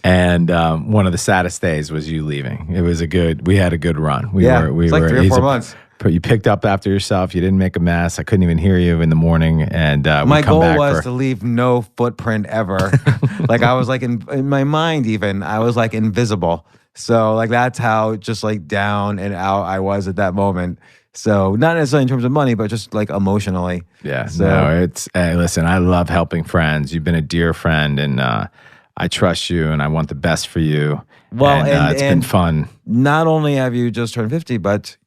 And one of the saddest days was you leaving. It was we had a good run. We it was like 3 or 4 months. You picked up after yourself. You didn't make a mess. I couldn't even hear you in the morning. And my goal was to leave no footprint ever. Like I was like in my mind even, I was like invisible. So like that's how just like down and out I was at that moment. So not necessarily in terms of money, but just like emotionally. Yeah. So no, listen, I love helping friends. You've been a dear friend, and I trust you, and I want the best for you. Well, and it's been fun. Not only have you just turned 50, but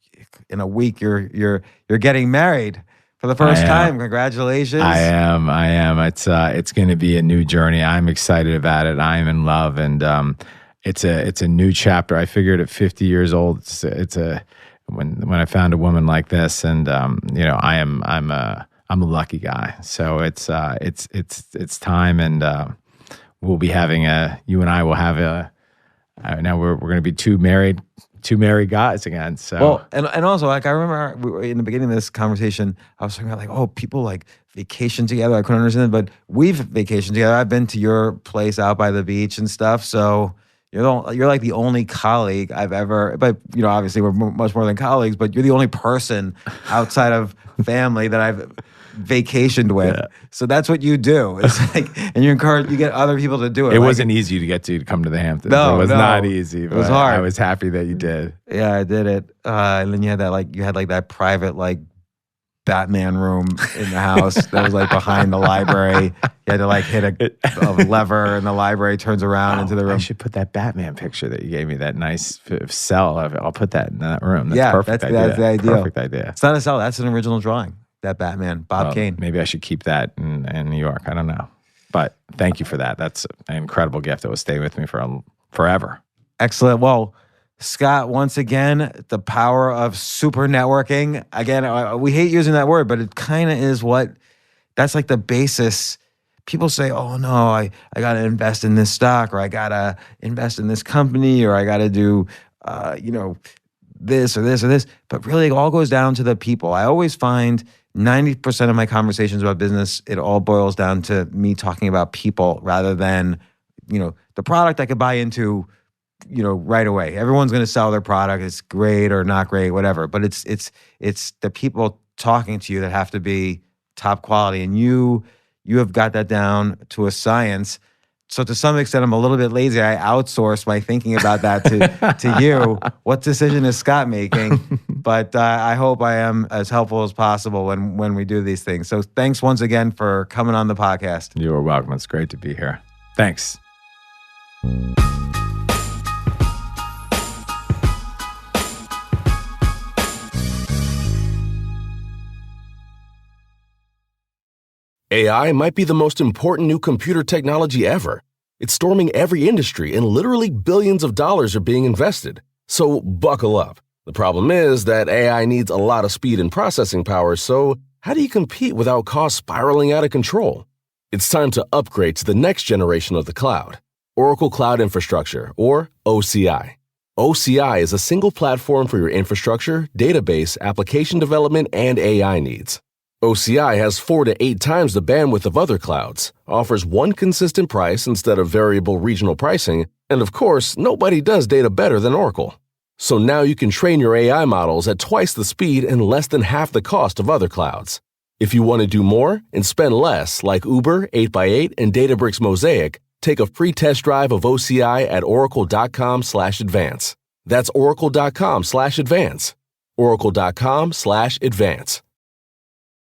in a week you're getting married for the first time. Congratulations. I am. It's going to be a new journey. I'm excited about it. I'm in love, and it's a new chapter. I figured at 50 years old, when I found a woman like this, and I'm a lucky guy. So it's time, and we'll be having you and I will have now we're going to be two married guys again. So well, and also like I remember in the beginning of this conversation, I was talking about like, oh, people like vacation together. I couldn't understand it, but we've vacationed together. I've been to your place out by the beach and stuff. So you're like the only colleague I've ever, but obviously we're much more than colleagues, but you're the only person outside of family that I've vacationed with. Yeah. So that's what you do. It's like, and you get other people to do it. It wasn't easy to get to come to the Hamptons. No, it was not easy. It was hard. I was happy that you did. Yeah, I did it. And then you had that that private Batman room in the house that was like behind the library. You had to like hit a lever and the library turns around into the room. I should put that Batman picture that you gave me, that nice cell. I'll put that in that room. That's Yeah, perfect idea. that's the idea. Perfect idea. It's not a cell. That's an original drawing. That Batman, Bob Kane. Maybe I should keep that in New York. I don't know. But thank you for that. That's an incredible gift that will stay with me for forever. Excellent. Well, Scott, once again, the power of super networking. Again, we hate using that word, but it kind of is that's like the basis. People say, oh, no, I got to invest in this stock, or I got to invest in this company, or I got to do, this or this or this. But really, it all goes down to the people. I always find 90% of my conversations about business, it all boils down to me talking about people rather than, the product I could buy into, right away. Everyone's going to sell their product. It's great or not great, whatever. But it's the people talking to you that have to be top quality. And you have got that down to a science. So to some extent, I'm a little bit lazy. I outsource my thinking about that to you. What decision is Scott making? But I hope I am as helpful as possible when we do these things. So thanks once again for coming on the podcast. You are welcome. It's great to be here. Thanks. AI might be the most important new computer technology ever. It's storming every industry, and literally billions of dollars are being invested. So buckle up. The problem is that AI needs a lot of speed and processing power, so how do you compete without costs spiraling out of control? It's time to upgrade to the next generation of the cloud, Oracle Cloud Infrastructure, or OCI. OCI is a single platform for your infrastructure, database, application development, and AI needs. OCI has 4 to 8 times the bandwidth of other clouds, offers one consistent price instead of variable regional pricing, and of course, nobody does data better than Oracle. So now you can train your AI models at twice the speed and less than half the cost of other clouds. If you want to do more and spend less, like Uber, 8x8, and Databricks Mosaic, take a free test drive of OCI at oracle.com/advance. That's oracle.com/advance. oracle.com/advance.